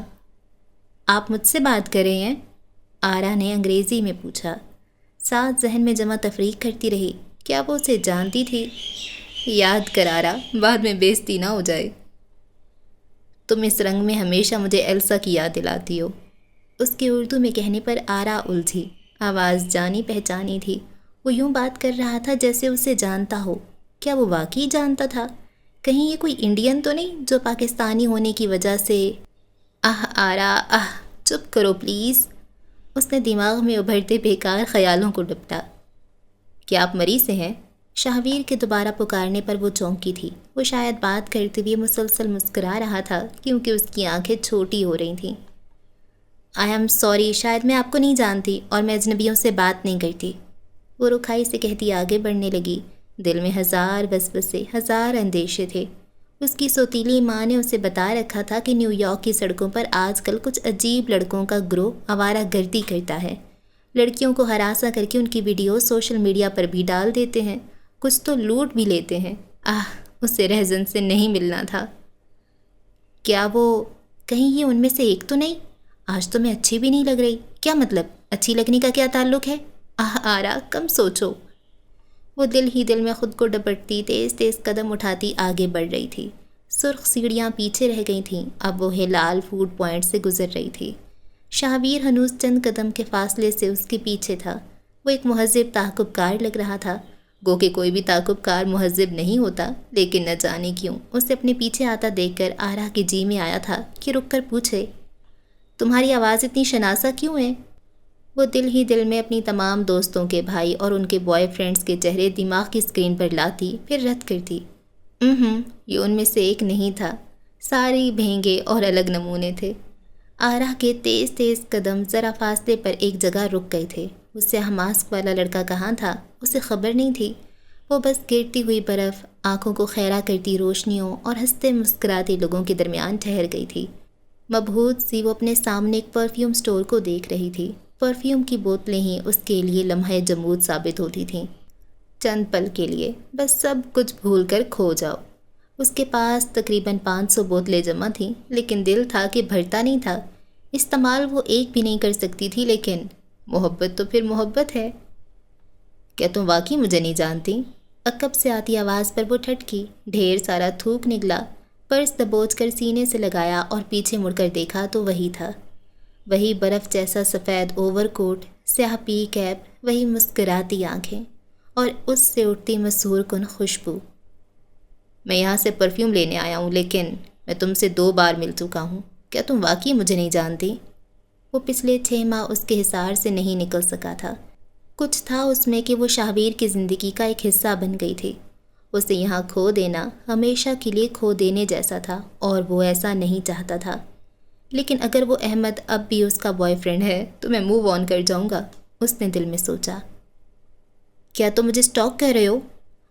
آپ مجھ سے بات کر رہے ہیں؟ آرا نے انگریزی میں پوچھا۔ ساتھ ذہن میں جمع تفریق کرتی رہی، کیا وہ اسے جانتی تھی؟ یاد کر آرا، بعد میں بے عزتی نہ ہو جائے۔ تم اس رنگ میں ہمیشہ مجھے ایلسا کی یاد دلاتی ہو۔ اس کے اردو میں کہنے پر آرا الجھی، آواز جانی پہچانی تھی۔ وہ یوں بات کر رہا تھا جیسے اسے جانتا ہو۔ کیا وہ واقعی جانتا تھا؟ کہیں یہ کوئی انڈین تو نہیں جو پاکستانی ہونے کی وجہ سے… آرا چپ کرو پلیز۔ اس نے دماغ میں ابھرتے بیکار خیالوں کو ڈپٹا۔ کیا آپ مریض سے ہیں؟ شاہویر کے دوبارہ پکارنے پر وہ چونکی تھی۔ وہ شاید بات کرتے ہوئے مسلسل مسکرا رہا تھا کیونکہ اس کی آنکھیں چھوٹی ہو رہی تھیں۔ آئی ایم سوری، شاید میں آپ کو نہیں جانتی اور میں اجنبیوں سے بات نہیں کرتی۔ وہ رکھائی سے کہتی آگے بڑھنے لگی۔ دل میں ہزار وسوسے، ہزار اندیشے تھے۔ اس کی سوتیلی ماں نے اسے بتا رکھا تھا کہ نیو یارک کی سڑکوں پر آج کل کچھ عجیب لڑکوں کا گروہ آوارہ گردی کرتا ہے۔ لڑکیوں کو ہراساں کر کے ان کی ویڈیو سوشل میڈیا پر بھی ڈال دیتے ہیں، کچھ تو لوٹ بھی لیتے ہیں۔ اسے رہزن سے نہیں ملنا تھا۔ کیا وہ کہیں یہ ان میں سے ایک تو نہیں؟ آج تو میں اچھی بھی نہیں لگ رہی۔ کیا مطلب؟ اچھی لگنے کا کیا تعلق ہے؟ آرا کم سوچو۔ وہ دل ہی دل میں خود کو ڈپٹتی تیز تیز قدم اٹھاتی آگے بڑھ رہی تھی۔ سرخ سیڑھیاں پیچھے رہ گئی تھیں، اب وہ ہلال فوڈ پوائنٹ سے گزر رہی تھی۔ شاہویر ہنوز چند قدم کے فاصلے سے اس کے پیچھے تھا۔ وہ ایک مہذب تعاقب کار لگ رہا تھا، گو کہ کوئی بھی تعاقب کار مہذب نہیں ہوتا، لیکن نہ جانے کیوں اسے اپنے پیچھے آتا دیکھ کر آرا کے جی میں آیا تھا کہ رک کر پوچھے، تمہاری آواز اتنی شناسا کیوں ہے؟ وہ دل ہی دل میں اپنی تمام دوستوں کے بھائی اور ان کے بوائے فرینڈز کے چہرے دماغ کی اسکرین پر لاتی، پھر رد کرتی۔ یہ ان میں سے ایک نہیں تھا، سارے بھینگے اور الگ نمونے تھے۔ آرا کے تیز تیز قدم ذرا فاصلے پر ایک جگہ رک گئے تھے۔ اس سے ماسک والا لڑکا کہاں تھا اسے خبر نہیں تھی۔ وہ بس گرتی ہوئی برف، آنکھوں کو خیرہ کرتی روشنیوں اور ہنستے مسکراتے لوگوں کے درمیان ٹھہر گئی تھی۔ مبہوت سی وہ اپنے سامنے ایک پرفیوم سٹور کو دیکھ رہی تھی۔ پرفیوم کی بوتلیں ہی اس کے لیے لمحہ جمود ثابت ہوتی تھیں۔ چند پل کے لیے بس سب کچھ بھول کر کھو جاؤ۔ اس کے پاس تقریباً 500 بوتلیں جمع تھیں، لیکن دل تھا کہ بھرتا نہیں تھا۔ استعمال وہ ایک بھی نہیں کر سکتی تھی، لیکن محبت تو پھر محبت ہے۔ کیا تم واقعی مجھے نہیں جانتی؟ عقب سے آتی آواز پر وہ ٹھٹکی۔ ڈھیر سارا تھوک نکلا۔ پرس دبوچ کر سینے سے لگایا اور پیچھے مڑ کر دیکھا تو وہی تھا، وہی برف جیسا سفید اوور کوٹ، سیاہ پی کیپ، وہی مسکراتی آنکھیں اور اس سے اٹھتی مسحور کن خوشبو۔ میں یہاں سے پرفیوم لینے آیا ہوں، لیکن میں تم سے 2 بار مل چکا ہوں۔ کیا تم واقعی مجھے نہیں جانتی؟ وہ پچھلے 6 ماہ اس کے حصار سے نہیں نکل سکا تھا۔ کچھ تھا اس میں کہ وہ شاہویر کی زندگی کا ایک حصہ بن گئی تھی۔ اسے یہاں کھو دینا ہمیشہ کے لیے کھو دینے جیسا تھا، اور وہ ایسا نہیں چاہتا تھا۔ لیکن اگر وہ احمد اب بھی اس کا بوائے فرینڈ ہے تو میں موو آن کر جاؤں گا، اس نے دل میں سوچا۔ کیا تم مجھے سٹاک کر رہے ہو؟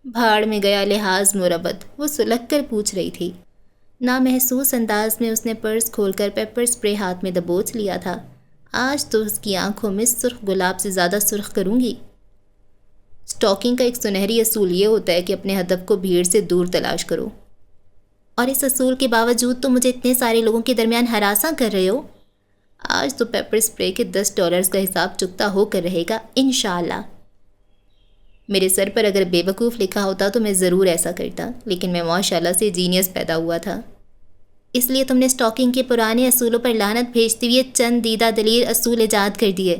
بھاڑ میں گیا لحاظ مربت، وہ سلگ کر پوچھ رہی تھی۔ نامحسوس انداز میں اس نے پرس کھول کر پیپر سپرے ہاتھ میں دبوچ لیا تھا۔ آج تو اس کی آنکھوں میں سرخ گلاب سے زیادہ سرخ کروں گی۔ سٹاکنگ کا ایک سنہری اصول یہ ہوتا ہے کہ اپنے ہدف کو بھیڑ سے دور تلاش کرو، اور اس اصول کے باوجود تم مجھے اتنے سارے لوگوں کے درمیان ہراساں کر رہے ہو۔ آج تو پیپر سپرے کے $10 کا حساب چکتا ہو کر رہے گا انشاءاللہ۔ میرے سر پر اگر بے وقوف لکھا ہوتا تو میں ضرور ایسا کرتا، لیکن میں ماشاءاللہ سے جینیس پیدا ہوا تھا۔ اس لیے تم نے سٹاکنگ کے پرانے اصولوں پر لعنت بھیجتے ہوئے چند دیدہ دلیر اصول ایجاد کر دیے۔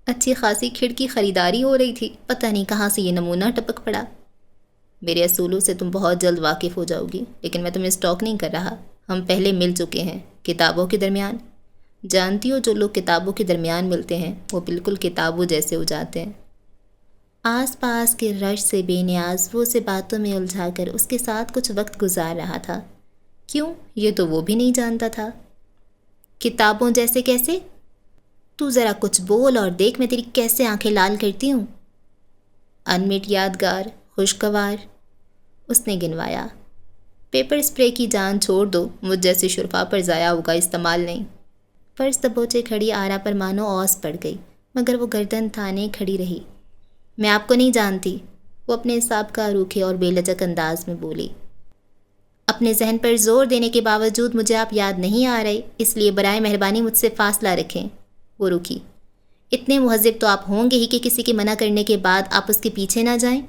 اچھی خاصی کھڑکی خریداری ہو رہی تھی، پتہ نہیں کہاں سے یہ نمونہ ٹپک پڑا۔ میرے اصولوں سے تم بہت جلد واقف ہو جاؤ گی، لیکن میں تمہیں سٹاک نہیں کر رہا۔ ہم پہلے مل چکے ہیں کتابوں کے درمیان۔ جانتی ہو جو لوگ کتابوں کے درمیان ملتے ہیں وہ بالکل کتابوں جیسے ہو جاتے ہیں۔ آس پاس کے رش سے بے نیاز وہ اسے باتوں میں الجھا کر اس کے ساتھ کچھ وقت گزار رہا تھا۔ کیوں؟ یہ تو وہ بھی نہیں جانتا تھا۔ کتابوں جیسے کیسے؟ تو ذرا کچھ بول اور دیکھ میں تیری کیسے آنکھیں لال کرتی ہوں۔ انمٹ یادگار، خوشگوار، اس نے گنوایا۔ پیپر سپرے کی جان چھوڑ دو، مجھ جیسے شرفا پر ضائع ہوگا استعمال نہیں۔ فرش دبوچے کھڑی آرا پر مانو اوس پڑ گئی، مگر وہ گردن تھانے کھڑی رہی۔ میں آپ کو نہیں جانتی۔ وہ اپنے حساب کا روکھے اور بے لچک انداز میں بولی۔ اپنے ذہن پر زور دینے کے باوجود مجھے آپ یاد نہیں آ رہے، اس لیے برائے مہربانی مجھ سے فاصلہ رکھیں۔ وہ رکی۔ اتنے مہذب تو آپ ہوں گے ہی کہ کسی کے منع کرنے کے بعد آپ اس کے پیچھے نہ جائیں۔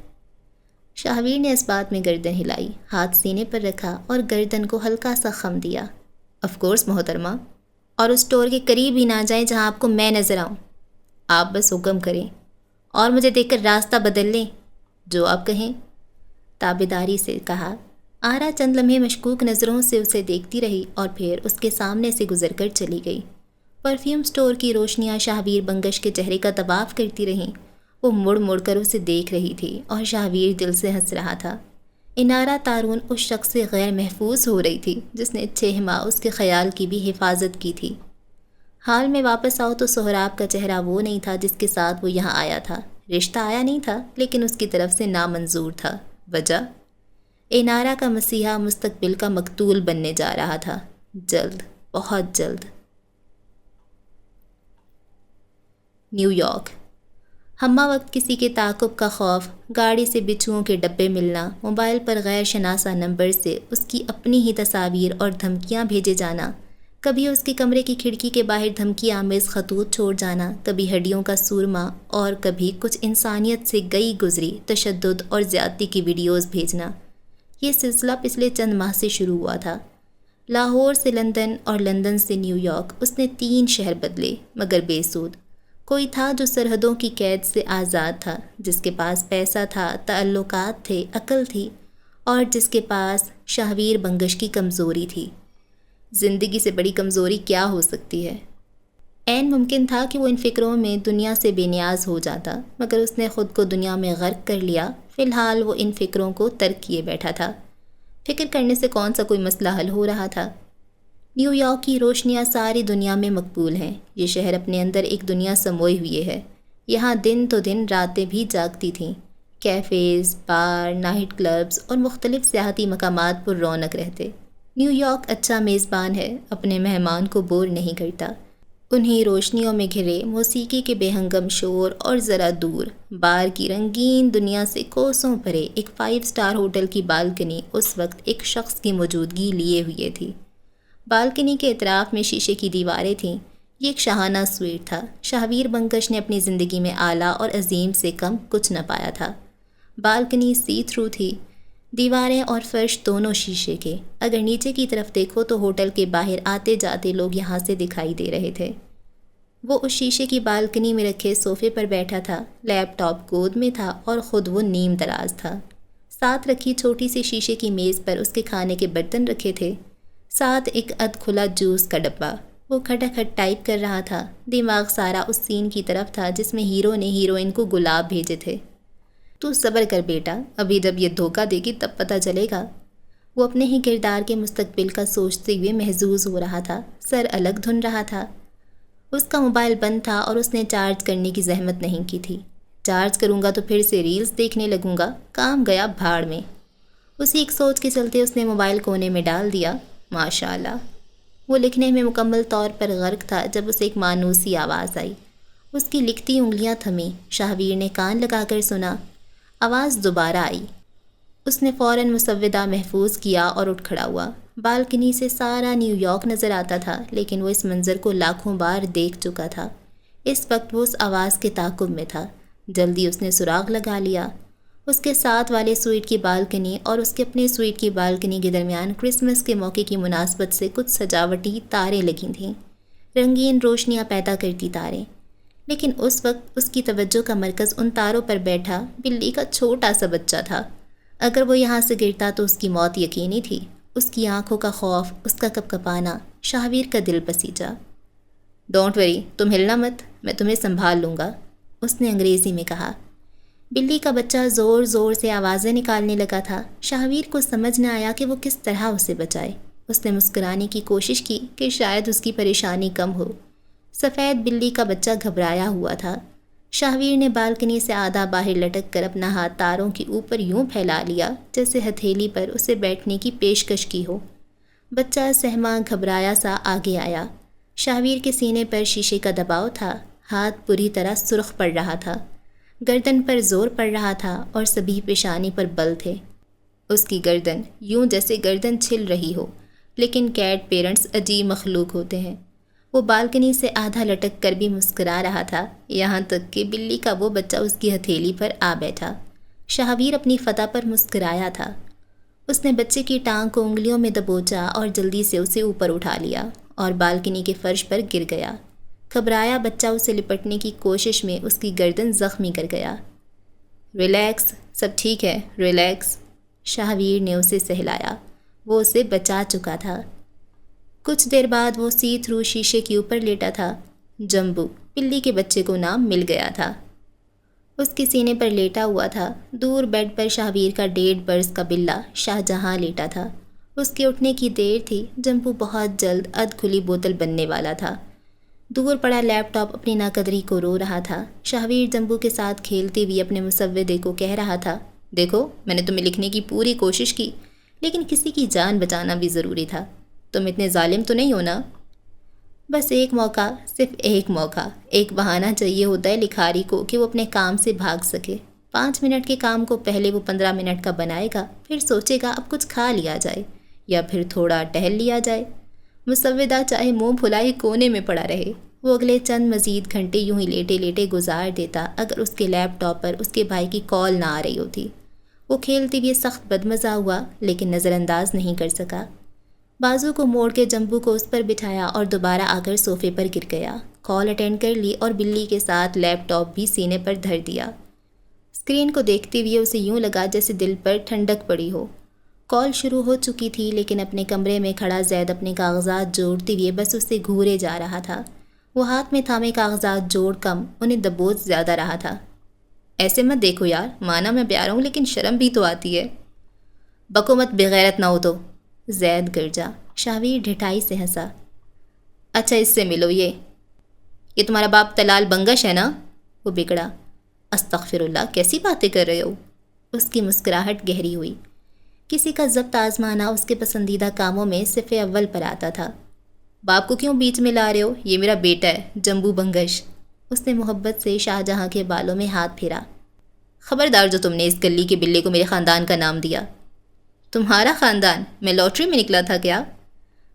شاہویر نے اس بات میں گردن ہلائی، ہاتھ سینے پر رکھا اور گردن کو ہلکا سا خم دیا۔ آف کورس محترمہ، اور اس اسٹور کے قریب ہی نہ جائیں جہاں آپ کو میں نظر آؤں۔ آپ بس حکم کریں اور مجھے دیکھ کر راستہ بدل لیں، جو آپ کہیں۔ تابیداری سے کہا۔ آرا چند لمحے مشکوک نظروں سے اسے دیکھتی رہی اور پھر اس کے سامنے سے گزر کر چلی گئی۔ پرفیوم اسٹور کی روشنیاں شاہویر بنگش کے چہرے کا طواف کرتی رہیں۔ وہ مڑ مڑ کر اسے دیکھ رہی تھی اور شاہویر دل سے ہنس رہا تھا۔ انارا تارون اس شخص سے غیر محفوظ ہو رہی تھی جس نے 6 ماہ اس کے خیال کی بھی حفاظت کی تھی۔ حال میں واپس آؤ تو سہراب کا چہرہ وہ نہیں تھا جس کے ساتھ وہ یہاں آیا تھا۔ رشتہ آیا نہیں تھا لیکن اس کی طرف سے نامنظور تھا۔ وجہ؟ انارا کا مسیحا مستقبل کا مقتول بننے جا رہا تھا، جلد، بہت جلد۔ New York. ہمہ وقت کسی کے تعاقب کا خوف، گاڑی سے بچھوؤں کے ڈبے ملنا، موبائل پر غیر شناسا نمبر سے اس کی اپنی ہی تصاویر اور دھمکیاں بھیجے جانا، کبھی اس کے کمرے کی کھڑکی کے باہر دھمکی آمیز خطوط چھوڑ جانا، کبھی ہڈیوں کا سورما اور کبھی کچھ انسانیت سے گئی گزری تشدد اور زیادتی کی ویڈیوز بھیجنا۔ یہ سلسلہ پچھلے چند ماہ سے شروع ہوا تھا۔ لاہور سے لندن اور لندن سے نیو یارک اس نے 3 شہر بدلے، مگر بے سود۔ کوئی تھا جو سرحدوں کی قید سے آزاد تھا، جس کے پاس پیسہ تھا، تعلقات تھے، عقل تھی، اور جس کے پاس شاہویر بنگش کی کمزوری تھی۔ زندگی سے بڑی کمزوری کیا ہو سکتی ہے؟ عین ممکن تھا کہ وہ ان فکروں میں دنیا سے بے نیاز ہو جاتا، مگر اس نے خود کو دنیا میں غرق کر لیا۔ فی الحال وہ ان فکروں کو ترک کیے بیٹھا تھا۔ فکر کرنے سے کون سا کوئی مسئلہ حل ہو رہا تھا؟ نیو یارک کی روشنیاں ساری دنیا میں مقبول ہیں۔ یہ شہر اپنے اندر ایک دنیا سموئے ہوئے ہے۔ یہاں دن تو دن راتیں بھی جاگتی تھیں۔ کیفیز، بار، نائٹ کلبز اور مختلف سیاحتی مقامات پر رونق رہتے۔ نیو یارک اچھا میزبان ہے، اپنے مہمان کو بور نہیں کرتا۔ انہی روشنیوں میں گھرے موسیقی کے بے ہنگم شور اور ذرا دور بار کی رنگین دنیا سے کوسوں پرے ایک 5 اسٹار ہوٹل کی بالکنی اس وقت ایک شخص کی موجودگی لیے ہوئے تھی۔ بالکنی کے اطراف میں شیشے کی دیواریں تھیں۔ یہ ایک شاہانہ سویٹ تھا۔ شاہویر بنگش نے اپنی زندگی میں اعلیٰ اور عظیم سے کم کچھ نہ پایا تھا۔ بالکنی سی تھرو تھی، دیواریں اور فرش دونوں شیشے کے۔ اگر نیچے کی طرف دیکھو تو ہوٹل کے باہر آتے جاتے لوگ یہاں سے دکھائی دے رہے تھے۔ وہ اس شیشے کی بالکنی میں رکھے صوفے پر بیٹھا تھا، لیپ ٹاپ گود میں تھا اور خود وہ نیم دراز تھا۔ ساتھ رکھی چھوٹی سی شیشے کی میز پر اس کے کھانے کے برتن رکھے تھے، ساتھ ایک کھلا جوس کا ڈبہ۔ وہ کھٹا ٹائپ کر رہا تھا۔ دماغ سارا اس سین کی طرف تھا جس میں ہیرو نے ہیروئن کو گلاب بھیجے تھے۔ تو صبر کر بیٹا، ابھی جب یہ دھوکہ دے گی تب پتہ چلے گا۔ وہ اپنے ہی کردار کے مستقبل کا سوچتے ہوئے محظوظ ہو رہا تھا، سر الگ دھن رہا تھا۔ اس کا موبائل بند تھا اور اس نے چارج کرنے کی زحمت نہیں کی تھی۔ چارج کروں گا تو پھر سے ریلز دیکھنے لگوں گا، کام گیا بھاڑ میں۔ اسی ایک سوچ کے چلتے اس نے موبائل کونے میں ڈال دیا۔ ماشاءاللہ، وہ لکھنے میں مکمل طور پر غرق تھا جب اسے ایک مانوسی آواز آئی۔ اس کی لکھتی انگلیاں تھمیں۔ شاہویر نے کان لگا کر سنا۔ آواز دوبارہ آئی۔ اس نے فوراً مسودہ محفوظ کیا اور اٹھ کھڑا ہوا۔ بالکنی سے سارا نیو یارک نظر آتا تھا، لیکن وہ اس منظر کو لاکھوں بار دیکھ چکا تھا۔ اس وقت وہ اس آواز کے تعاقب میں تھا۔ جلدی اس نے سراغ لگا لیا۔ اس کے ساتھ والے سویٹ کی بالکنی اور اس کے اپنے سویٹ کی بالکنی کے درمیان کرسمس کے موقع کی مناسبت سے کچھ سجاوٹی تاریں لگی تھیں، رنگین روشنیاں پیدا کرتی تاریں۔ لیکن اس وقت اس کی توجہ کا مرکز ان تاروں پر بیٹھا بلی کا چھوٹا سا بچہ تھا۔ اگر وہ یہاں سے گرتا تو اس کی موت یقینی تھی۔ اس کی آنکھوں کا خوف، اس کا کپکپانا، شاہویر کا دل پسیجا۔ ڈونٹ وری، تم ہلنا مت، میں تمہیں سنبھال لوں گا، اس نے انگریزی میں کہا۔ بلی کا بچہ زور زور سے آوازیں نکالنے لگا تھا۔ شاہویر کو سمجھ نہ آیا کہ وہ کس طرح اسے بچائے۔ اس نے مسکرانے کی کوشش کی کہ شاید اس کی پریشانی کم ہو۔ سفید بلی کا بچہ گھبرایا ہوا تھا۔ شاہویر نے بالکنی سے آدھا باہر لٹک کر اپنا ہاتھ تاروں کے اوپر یوں پھیلا لیا جیسے ہتھیلی پر اسے بیٹھنے کی پیشکش کی ہو۔ بچہ سہما گھبرایا سا آگے آیا۔ شاہویر کے سینے پر شیشے کا دباؤ تھا، ہاتھ پوری طرح سرخ پڑ رہا تھا۔ گردن پر زور پڑ رہا تھا اور سبھی پیشانی پر بل تھے۔ اس کی گردن یوں جیسے گردن چھل رہی ہو، لیکن کیٹ پیرنٹس عجیب مخلوق ہوتے ہیں۔ وہ بالکنی سے آدھا لٹک کر بھی مسکرا رہا تھا، یہاں تک کہ بلی کا وہ بچہ اس کی ہتھیلی پر آ بیٹھا۔ شاہویر اپنی فتح پر مسکرایا تھا۔ اس نے بچے کی ٹانگ کو انگلیوں میں دبوچا اور جلدی سے اسے اوپر اٹھا لیا اور بالکنی کے فرش پر گر گیا۔ گھبرایا بچہ اسے لپٹنے کی کوشش میں اس کی گردن زخمی کر گیا۔ ریلیکس، سب ٹھیک ہے، ریلیکس، شاہویر نے اسے سہلایا۔ وہ اسے بچا چکا تھا۔ کچھ دیر بعد وہ سی تھرو شیشے کے اوپر لیٹا تھا۔ جمبو، بلی کے بچے کو نام مل گیا تھا۔ اس کے سینے پر لیٹا ہوا تھا۔ دور بیڈ پر شاہویر کا 1.5 برس کا بلہ شاہجہاں لیٹا تھا۔ اس کے اٹھنے کی دیر تھی۔ جمبو بہت جلد کھلی بوتل بننے والا تھا۔ دور پڑا لیپ ٹاپ اپنی ناقدری کو رو رہا تھا۔ شاہویر جمبو کے ساتھ کھیلتے ہوئے اپنے مسودے کو کہہ رہا تھا، دیکھو میں نے تمہیں لکھنے کی پوری کوشش کی، لیکن کسی کی جان بچانا بھی ضروری تھا۔ تم اتنے ظالم تو نہیں ہو نا؟ بس ایک موقع، صرف ایک موقع، ایک بہانہ چاہیے ہوتا ہے لکھاری کو کہ وہ اپنے کام سے بھاگ سکے۔ 5 منٹ کے کام کو پہلے وہ 15 منٹ کا بنائے گا، پھر سوچے گا اب کچھ کھا لیا جائے یا پھر تھوڑا ٹہل لیا جائے۔ مسودہ چاہے منہ پھلائے کونے میں پڑا رہے۔ وہ اگلے چند مزید گھنٹے یوں ہی لیٹے لیٹے گزار دیتا اگر اس کے لیپ ٹاپ پر اس کے بھائی کی کال نہ آ رہی ہوتی۔ وہ کھیلتے ہوئے سخت بدمزہ ہوا، لیکن نظر انداز نہیں کر سکا۔ بازو کو موڑ کے جمبو کو اس پر بٹھایا اور دوبارہ آ کر صوفے پر گر گیا۔ کال اٹینڈ کر لی اور بلی کے ساتھ لیپ ٹاپ بھی سینے پر دھر دیا۔ اسکرین کو دیکھتے ہوئے اسے یوں لگا جیسے دل پر ٹھنڈک پڑی ہو۔ کال شروع ہو چکی تھی، لیکن اپنے کمرے میں کھڑا زید اپنے کاغذات جوڑتے ہوئے بس اسے گھورے جا رہا تھا۔ وہ ہاتھ میں تھامے کاغذات جوڑ کم، انہیں دبوچ زیادہ رہا تھا۔ ایسے مت دیکھو یار، مانا میں پیارا ہوں لیکن شرم بھی تو آتی ہے۔ بکو مت، بغیرت نہ ہو تو، زید گرجا۔ شاہویر ڈھٹائی سے ہنسا۔ اچھا اس سے ملو، یہ تمہارا باپ تلال بنگش ہے نا؟ وہ بگڑا۔ استغفر اللہ، کیسی باتیں کر رہے ہو؟ اس کی مسکراہٹ گہری ہوئی۔ کسی کا ضبط آزمانا اس کے پسندیدہ کاموں میں صفِ اول پر آتا تھا۔ باپ کو کیوں بیچ میں لا رہے ہو؟ یہ میرا بیٹا ہے، جمبو بنگش۔ اس نے محبت سے شاہجہاں کے بالوں میں ہاتھ پھیرا۔ خبردار جو تم نے اس گلی کے بلے کو میرے خاندان کا نام دیا۔ تمہارا خاندان؟ میں لاٹری میں نکلا تھا کیا؟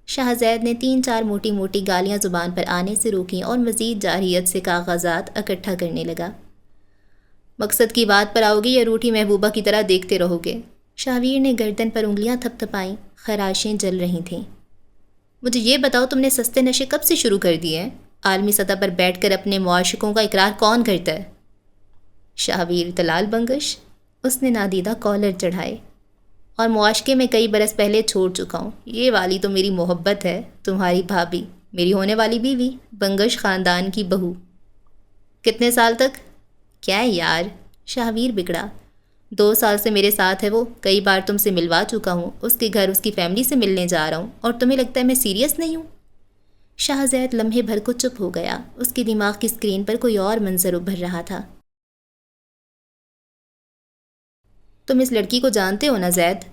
شاہزید نے 3-4 موٹی موٹی گالیاں زبان پر آنے سے روکیں اور مزید جارحیت سے کاغذات اکٹھا کرنے لگا۔ مقصد کی بات پر آؤ گے یا روٹھی محبوبہ کی طرح دیکھتے رہو گے؟ شاہویر نے گردن پر انگلیاں تھپ تھپائیں، خراشیں جل رہی تھیں۔ مجھے یہ بتاؤ تم نے سستے نشے کب سے شروع کر دیے ہیں؟ عالمی سطح پر بیٹھ کر اپنے معاشقوں کا اقرار کون کرتا ہے؟ شاہویر تلال بنگش، اس نے نادیدہ کالر چڑھائے۔ اور معاشقے میں کئی برس پہلے چھوڑ چکا ہوں۔ یہ والی تو میری محبت ہے، تمہاری بھابھی، میری ہونے والی بیوی، بنگش خاندان کی بہو۔ کتنے سال تک؟ کیا ہے یار؟ شاہویر بگڑا۔ 2 سال سے میرے ساتھ ہے وہ، کئی بار تم سے ملوا چکا ہوں، اس کے گھر اس کی فیملی سے ملنے جا رہا ہوں، اور تمہیں لگتا ہے میں سیریس نہیں ہوں؟ شاہزید لمحے بھر کو چپ ہو گیا۔ اس کے دماغ کی اسکرین پر کوئی اور منظر ابھر رہا تھا۔ تم اس لڑکی کو جانتے ہو نا زید؟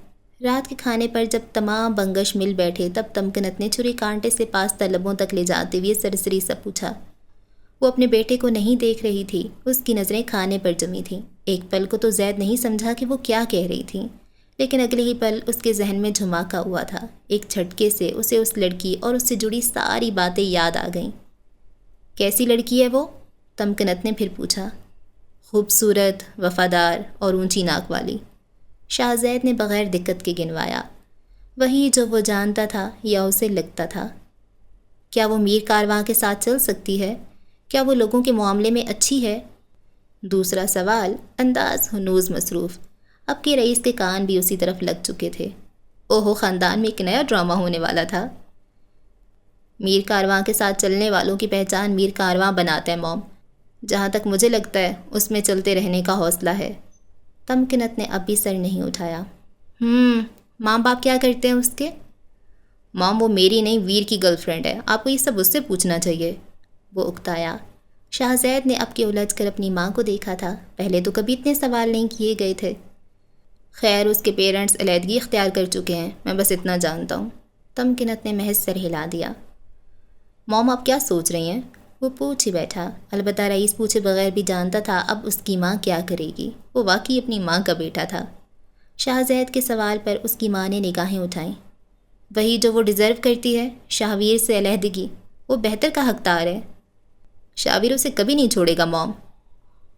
رات کے کھانے پر جب تمام بنگش مل بیٹھے تب تمکنت نے چھری کانٹے سے پاستہ لبوں تک لے جاتے ہوئے سرسری سا پوچھا۔ وہ اپنے بیٹے کو نہیں دیکھ رہی تھی، اس کی نظریں کھانے پر جمی تھیں۔ ایک پل کو تو زید نہیں سمجھا کہ وہ کیا کہہ رہی تھیں، لیکن اگلے ہی پل اس کے ذہن میں جھماکا ہوا تھا۔ ایک جھٹکے سے اسے اس لڑکی اور اس سے جڑی ساری باتیں یاد آ گئیں۔ کیسی لڑکی ہے وہ؟ تمکنت نے پھر پوچھا۔ خوبصورت، وفادار اور اونچی ناک والی، شاہزید نے بغیر دقت کے گنوایا۔ وہی جو وہ جانتا تھا یا اسے لگتا تھا۔ کیا وہ میر کارواں کے ساتھ چل سکتی ہے؟ کیا وہ لوگوں کے معاملے میں اچھی ہے؟ دوسرا سوال، انداز ہنوز مصروف۔ اب کے رئیس کے کان بھی اسی طرف لگ چکے تھے۔ اوہو، خاندان میں ایک نیا ڈرامہ ہونے والا تھا۔ میر کارواں کے ساتھ چلنے والوں کی پہچان میر کارواں بناتا ہے موم۔ جہاں تک مجھے لگتا ہے اس میں چلتے رہنے کا حوصلہ ہے۔ تمکنت نے اب بھی سر نہیں اٹھایا۔ ماں باپ کیا کرتے ہیں اس کے؟ مام وہ میری نہیں، ویر کی گرل فرینڈ ہے، آپ کو یہ سب اس سے پوچھنا چاہیے، وہ اکتایا۔ شاہزید نے اب کے الجھ کر اپنی ماں کو دیکھا تھا۔ پہلے تو کبھی اتنے سوال نہیں کیے گئے تھے۔ خیر، اس کے پیرنٹس علیحدگی اختیار کر چکے ہیں، میں بس اتنا جانتا ہوں۔ تمکنت نے محض سر ہلا دیا۔ موم آپ کیا سوچ رہی ہیں؟ وہ پوچھ ہی بیٹھا۔ البتہ رئیس پوچھے بغیر بھی جانتا تھا اب اس کی ماں کیا کرے گی۔ وہ واقعی اپنی ماں کا بیٹا تھا۔ شاہ زید کے سوال پر اس کی ماں نے نگاہیں اٹھائیں۔ وہی جو وہ ڈیزرو کرتی ہے، شاہویر سے علیحدگی۔ وہ بہتر کا حقدار ہے۔ شاہویر اسے کبھی نہیں چھوڑے گا موم۔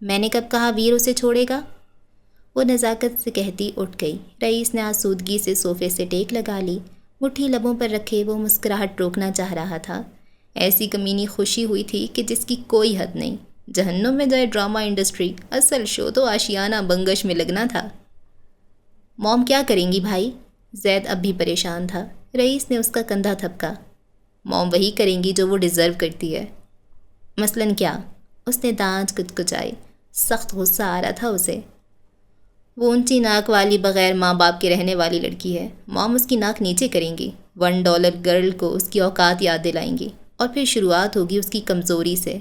میں نے کب کہا ویر اسے چھوڑے گا؟ وہ نزاکت سے کہتی اٹھ گئی۔ رئیس نے آسودگی سے صوفے سے ٹیک لگا لی۔ مٹھی لبوں پر رکھے وہ مسکراہٹ روکنا چاہ رہا تھا۔ ایسی کمینی خوشی ہوئی تھی کہ جس کی کوئی حد نہیں۔ جہنم میں جائے ڈرامہ انڈسٹری، اصل شو تو آشیانہ بنگش میں لگنا تھا۔ موم کیا کریں گی بھائی؟ زید اب بھی پریشان تھا۔ رئیس نے اس کا کندھا تھپکا۔ موم وہی کریں گی جو وہ ڈیزرو کرتی ہے۔ مثلاً کیا؟ اس نے دانت کچکچائے۔ سخت غصہ آ رہا تھا اسے۔ وہ اونچی ناک والی بغیر ماں باپ کے رہنے والی لڑکی ہے۔ موم اس کی ناک نیچے کریں گی۔ $1 گرل کو اس کی اوقات یاد دلائیں گی، اور پھر شروعات ہوگی اس کی کمزوری سے۔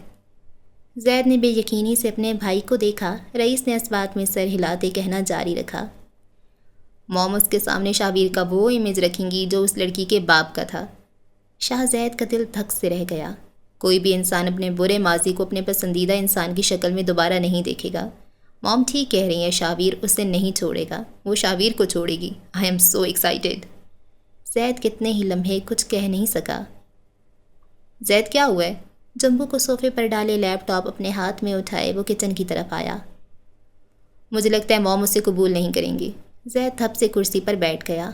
زید نے بے یقینی سے اپنے بھائی کو دیکھا۔ رئیس نے اس بات میں سر ہلاتے کہنا جاری رکھا۔ موم اس کے سامنے شاہویر کا وہ امیج رکھیں گی جو اس لڑکی کے باپ کا تھا۔ شاہ زید کا دل دھک سے رہ گیا۔ کوئی بھی انسان اپنے برے ماضی کو اپنے پسندیدہ انسان کی شکل میں دوبارہ نہیں دیکھے گا۔ موم ٹھیک کہہ رہی ہیں، شاہویر اسے نہیں چھوڑے گا، وہ شاہویر کو چھوڑے گی۔ I am so excited. زید کتنے ہی لمحے کچھ کہہ نہیں سکا۔ زید کیا ہوا ہے؟ جمبو کو صوفے پر ڈالے لیپ ٹاپ اپنے ہاتھ میں اٹھائے وہ کچن کی طرف آیا۔ مجھے لگتا ہے موم اسے قبول نہیں کریں گی۔ زید تھپ سے کرسی پر بیٹھ گیا۔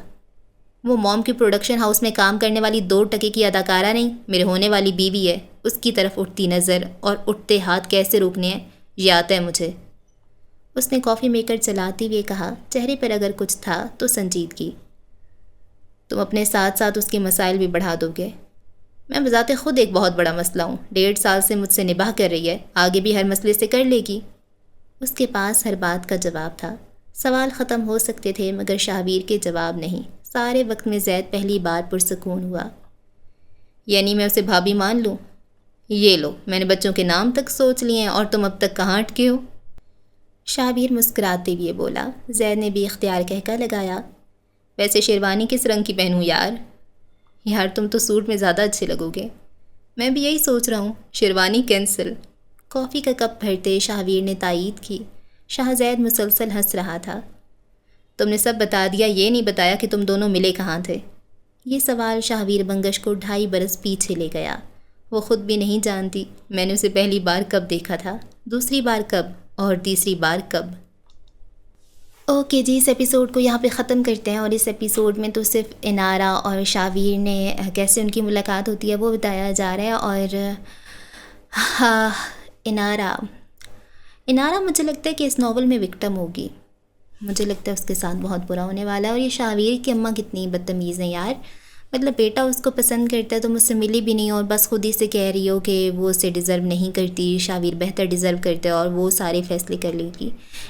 وہ موم کی پروڈکشن ہاؤس میں کام کرنے والی 2 ٹکے کی اداکارہ نہیں، میرے ہونے والی بیوی ہے۔ اس کی طرف اٹھتی نظر اور اٹھتے ہاتھ کیسے روکنے ہیں یہ آتا ہے مجھے۔ اس نے کافی میکر چلاتے ہوئے کہا، چہرے پر اگر کچھ تھا تو سنجیدگی۔ تم اپنے ساتھ ساتھ اس کے مسائل بھی بڑھا دو گے۔ میں بذات خود ایک بہت بڑا مسئلہ ہوں۔ 1.5 سال سے مجھ سے نباہ کر رہی ہے، آگے بھی ہر مسئلے سے کر لے گی۔ اس کے پاس ہر بات کا جواب تھا۔ سوال ختم ہو سکتے تھے مگر شاہویر کے جواب نہیں۔ سارے وقت میں زید پہلی بار پرسکون ہوا۔ یعنی میں اسے بھابھی مان لوں؟ یہ لو، میں نے بچوں کے نام تک سوچ لیے ہیں اور تم اب تک کہاں اٹکے ہو؟ شاہویر مسکراتے ہوئے بولا۔ زید نے بھی اختیار کہکا لگایا۔ ویسے شیروانی کس رنگ کی پہنوں یار؟ یار تم تو سوٹ میں زیادہ اچھے لگو گے۔ میں بھی یہی سوچ رہا ہوں، شیروانی کینسل۔ کافی کا کپ بھرتے شاہویر نے تائید کی۔ شاہ زید مسلسل ہنس رہا تھا۔ تم نے سب بتا دیا، یہ نہیں بتایا کہ تم دونوں ملے کہاں تھے۔ یہ سوال شاہویر بنگش کو 2.5 برس پیچھے لے گیا۔ وہ خود بھی نہیں جانتی میں نے اسے پہلی بار کب دیکھا تھا، دوسری بار کب، اور تیسری بار کب۔ اوکے جی، اس ایپیسوڈ کو یہاں پہ ختم کرتے ہیں، اور اس ایپیسوڈ میں تو صرف انارا اور شاہویر نے کیسے ان کی ملاقات ہوتی ہے وہ بتایا جا رہا ہے۔ اور انارا مجھے لگتا ہے کہ اس ناول میں وکٹم ہوگی۔ مجھے لگتا ہے اس کے ساتھ بہت برا ہونے والا ہے۔ اور یہ شاہویر کی اماں کتنی بدتمیز ہیں یار، مطلب بیٹا اس کو پسند کرتا ہے تو مجھ سے ملی بھی نہیں، اور بس خود ہی سے کہہ رہی ہو کہ وہ اسے ڈیزرو نہیں کرتی، شاہویر بہتر ڈیزرو کرتا ہے اور وہ سارے فیصلے کر لے گی۔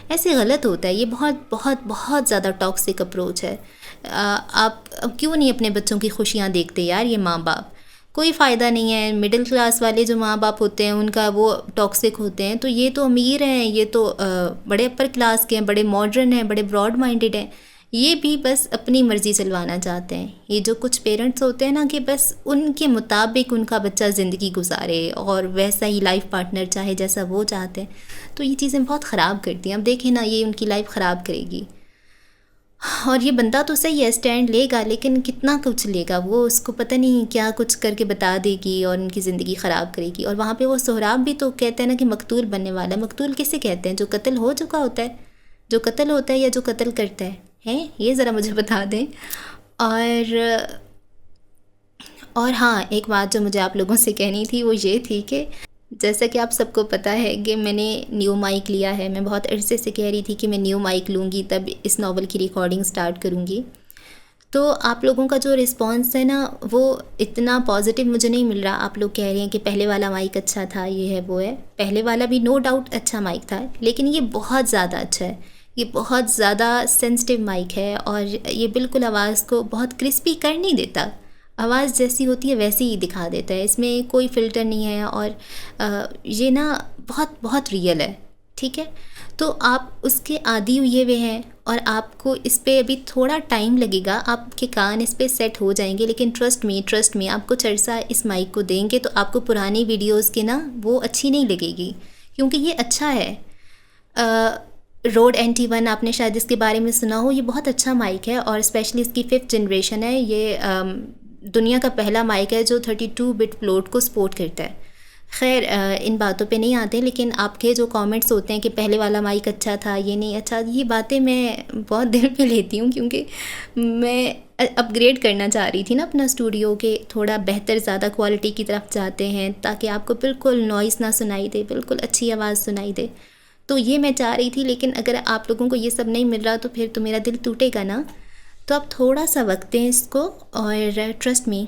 ایسے غلط ہوتا ہے، یہ بہت بہت بہت زیادہ ٹاکسک اپروچ ہے۔ آپ کیوں نہیں اپنے بچوں کی خوشیاں دیکھتے یار؟ یہ ماں باپ کوئی فائدہ نہیں ہے۔ مڈل کلاس والے جو ماں باپ ہوتے ہیں ان کا وہ ٹاکسک ہوتے ہیں، تو یہ تو امیر ہیں، یہ تو بڑے اپر کلاس کے ہیں، بڑے ماڈرن ہیں، بڑے براڈ مائنڈڈ ہیں۔ یہ بھی بس اپنی مرضی چلوانا چاہتے ہیں۔ یہ جو کچھ پیرنٹس ہوتے ہیں نا کہ بس ان کے مطابق ان کا بچہ زندگی گزارے اور ویسا ہی لائف پارٹنر چاہے جیسا وہ چاہتے ہیں، تو یہ چیزیں بہت خراب کرتی ہیں۔ اب دیکھیں نا، یہ ان کی لائف خراب کرے گی۔ اور یہ بندہ تو صحیح ہے، اسٹینڈ لے گا، لیکن کتنا کچھ لے گا، وہ اس کو پتہ نہیں کیا کچھ کر کے بتا دے گی اور ان کی زندگی خراب کرے گی۔ اور وہاں پہ وہ سہراب بھی تو کہتے ہیں نا کہ مقتول بننے والا ہے۔ مقتول کسے کہتے ہیں؟ جو قتل ہو چکا ہوتا ہے، جو قتل ہوتا ہے یا جو قتل کرتا ہے یہ ذرا مجھے بتا دیں۔ اور ہاں، ایک بات جو مجھے آپ لوگوں سے کہنی تھی وہ یہ تھی کہ جیسا کہ آپ سب کو پتہ ہے کہ میں نے نیو مائک لیا ہے۔ میں بہت عرصے سے کہہ رہی تھی کہ میں نیو مائک لوں گی تب اس ناول کی ریکارڈنگ سٹارٹ کروں گی۔ تو آپ لوگوں کا جو رسپانس ہے نا وہ اتنا پازیٹیو مجھے نہیں مل رہا۔ آپ لوگ کہہ رہے ہیں کہ پہلے والا مائک اچھا تھا، یہ ہے وہ ہے۔ پہلے والا بھی نو ڈاؤٹ اچھا مائک تھا، لیکن یہ بہت زیادہ اچھا ہے۔ یہ بہت زیادہ سینسٹیو مائک ہے اور یہ بالکل آواز کو بہت کرسپی کر نہیں دیتا، آواز جیسی ہوتی ہے ویسی ہی دکھا دیتا ہے۔ اس میں کوئی فلٹر نہیں ہے، اور یہ نا بہت بہت ریئل ہے، ٹھیک ہے۔ تو آپ اس کے عادی ہوئے ہوئے ہیں اور آپ کو اس پہ ابھی تھوڑا ٹائم لگے گا، آپ کے کان اس پہ سیٹ ہو جائیں گے، لیکن ٹرسٹ می آپ کچھ عرصہ اس مائک کو دیں گے تو آپ کو پرانی ویڈیوز کے نا وہ اچھی نہیں لگے گی، کیونکہ یہ اچھا ہے۔ روڈ NT1 آپ نے شاید اس کے بارے میں سنا ہو، یہ بہت اچھا مائک ہے اور اسپیشلی اس کی 5th جنریشن ہے۔ یہ دنیا کا پہلا مائک ہے جو 32 بٹ فلوٹ کو سپورٹ کرتا ہے۔ خیر ان باتوں پہ نہیں آتے، لیکن آپ کے جو کامنٹس ہوتے ہیں کہ پہلے والا مائک اچھا تھا، یہ نہیں اچھا، یہ باتیں میں بہت دل پہ لیتی ہوں، کیونکہ میں اپ گریڈ کرنا چاہ رہی تھی نا اپنا اسٹوڈیو کے تھوڑا بہتر زیادہ کوالٹی کی طرف جاتے ہیں تاکہ آپ کو بالکل نوائز نہ سنائی دے، بالکل اچھی آواز سنائی دے، تو یہ میں چاہ رہی تھی۔ لیکن اگر آپ لوگوں کو یہ سب نہیں مل رہا تو پھر تو میرا دل ٹوٹے گا نا۔ تو آپ تھوڑا سا وقت دیں اس کو، اور ٹرسٹ می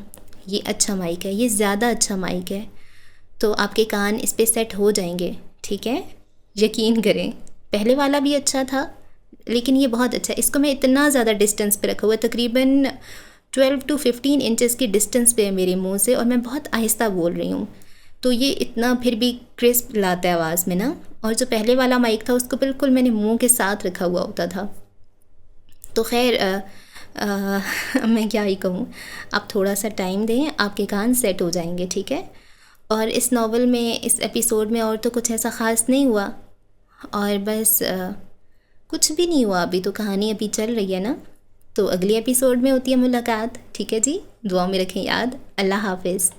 یہ اچھا مائک ہے، یہ زیادہ اچھا مائک ہے، تو آپ کے کان اس پہ سیٹ ہو جائیں گے، ٹھیک ہے، یقین کریں۔ پہلے والا بھی اچھا تھا لیکن یہ بہت اچھا ہے۔ اس کو میں اتنا زیادہ ڈسٹنس پہ رکھا ہوا ہے، تقریباً 12 to 15 انچز کی ڈسٹنس پہ ہے میرے منہ سے، اور میں بہت آہستہ بول رہی ہوں، تو یہ اتنا پھر بھی کرسپ لاتا ہے آواز میں نا۔ اور جو پہلے والا مائک تھا اس کو بالکل میں نے منہ کے ساتھ رکھا ہوا ہوتا تھا۔ تو خیر میں کیا ہی کہوں، آپ تھوڑا سا ٹائم دیں، آپ کے کان سیٹ ہو جائیں گے، ٹھیک ہے۔ اور اس ناول میں، اس ایپیسوڈ میں اور تو کچھ ایسا خاص نہیں ہوا، اور بس کچھ بھی نہیں ہوا، ابھی تو کہانی ابھی چل رہی ہے نا، تو اگلی ایپیسوڈ میں ہوتی ہے ملاقات، ٹھیک ہے جی، دعاؤں میں رکھیں یاد۔ اللہ حافظ۔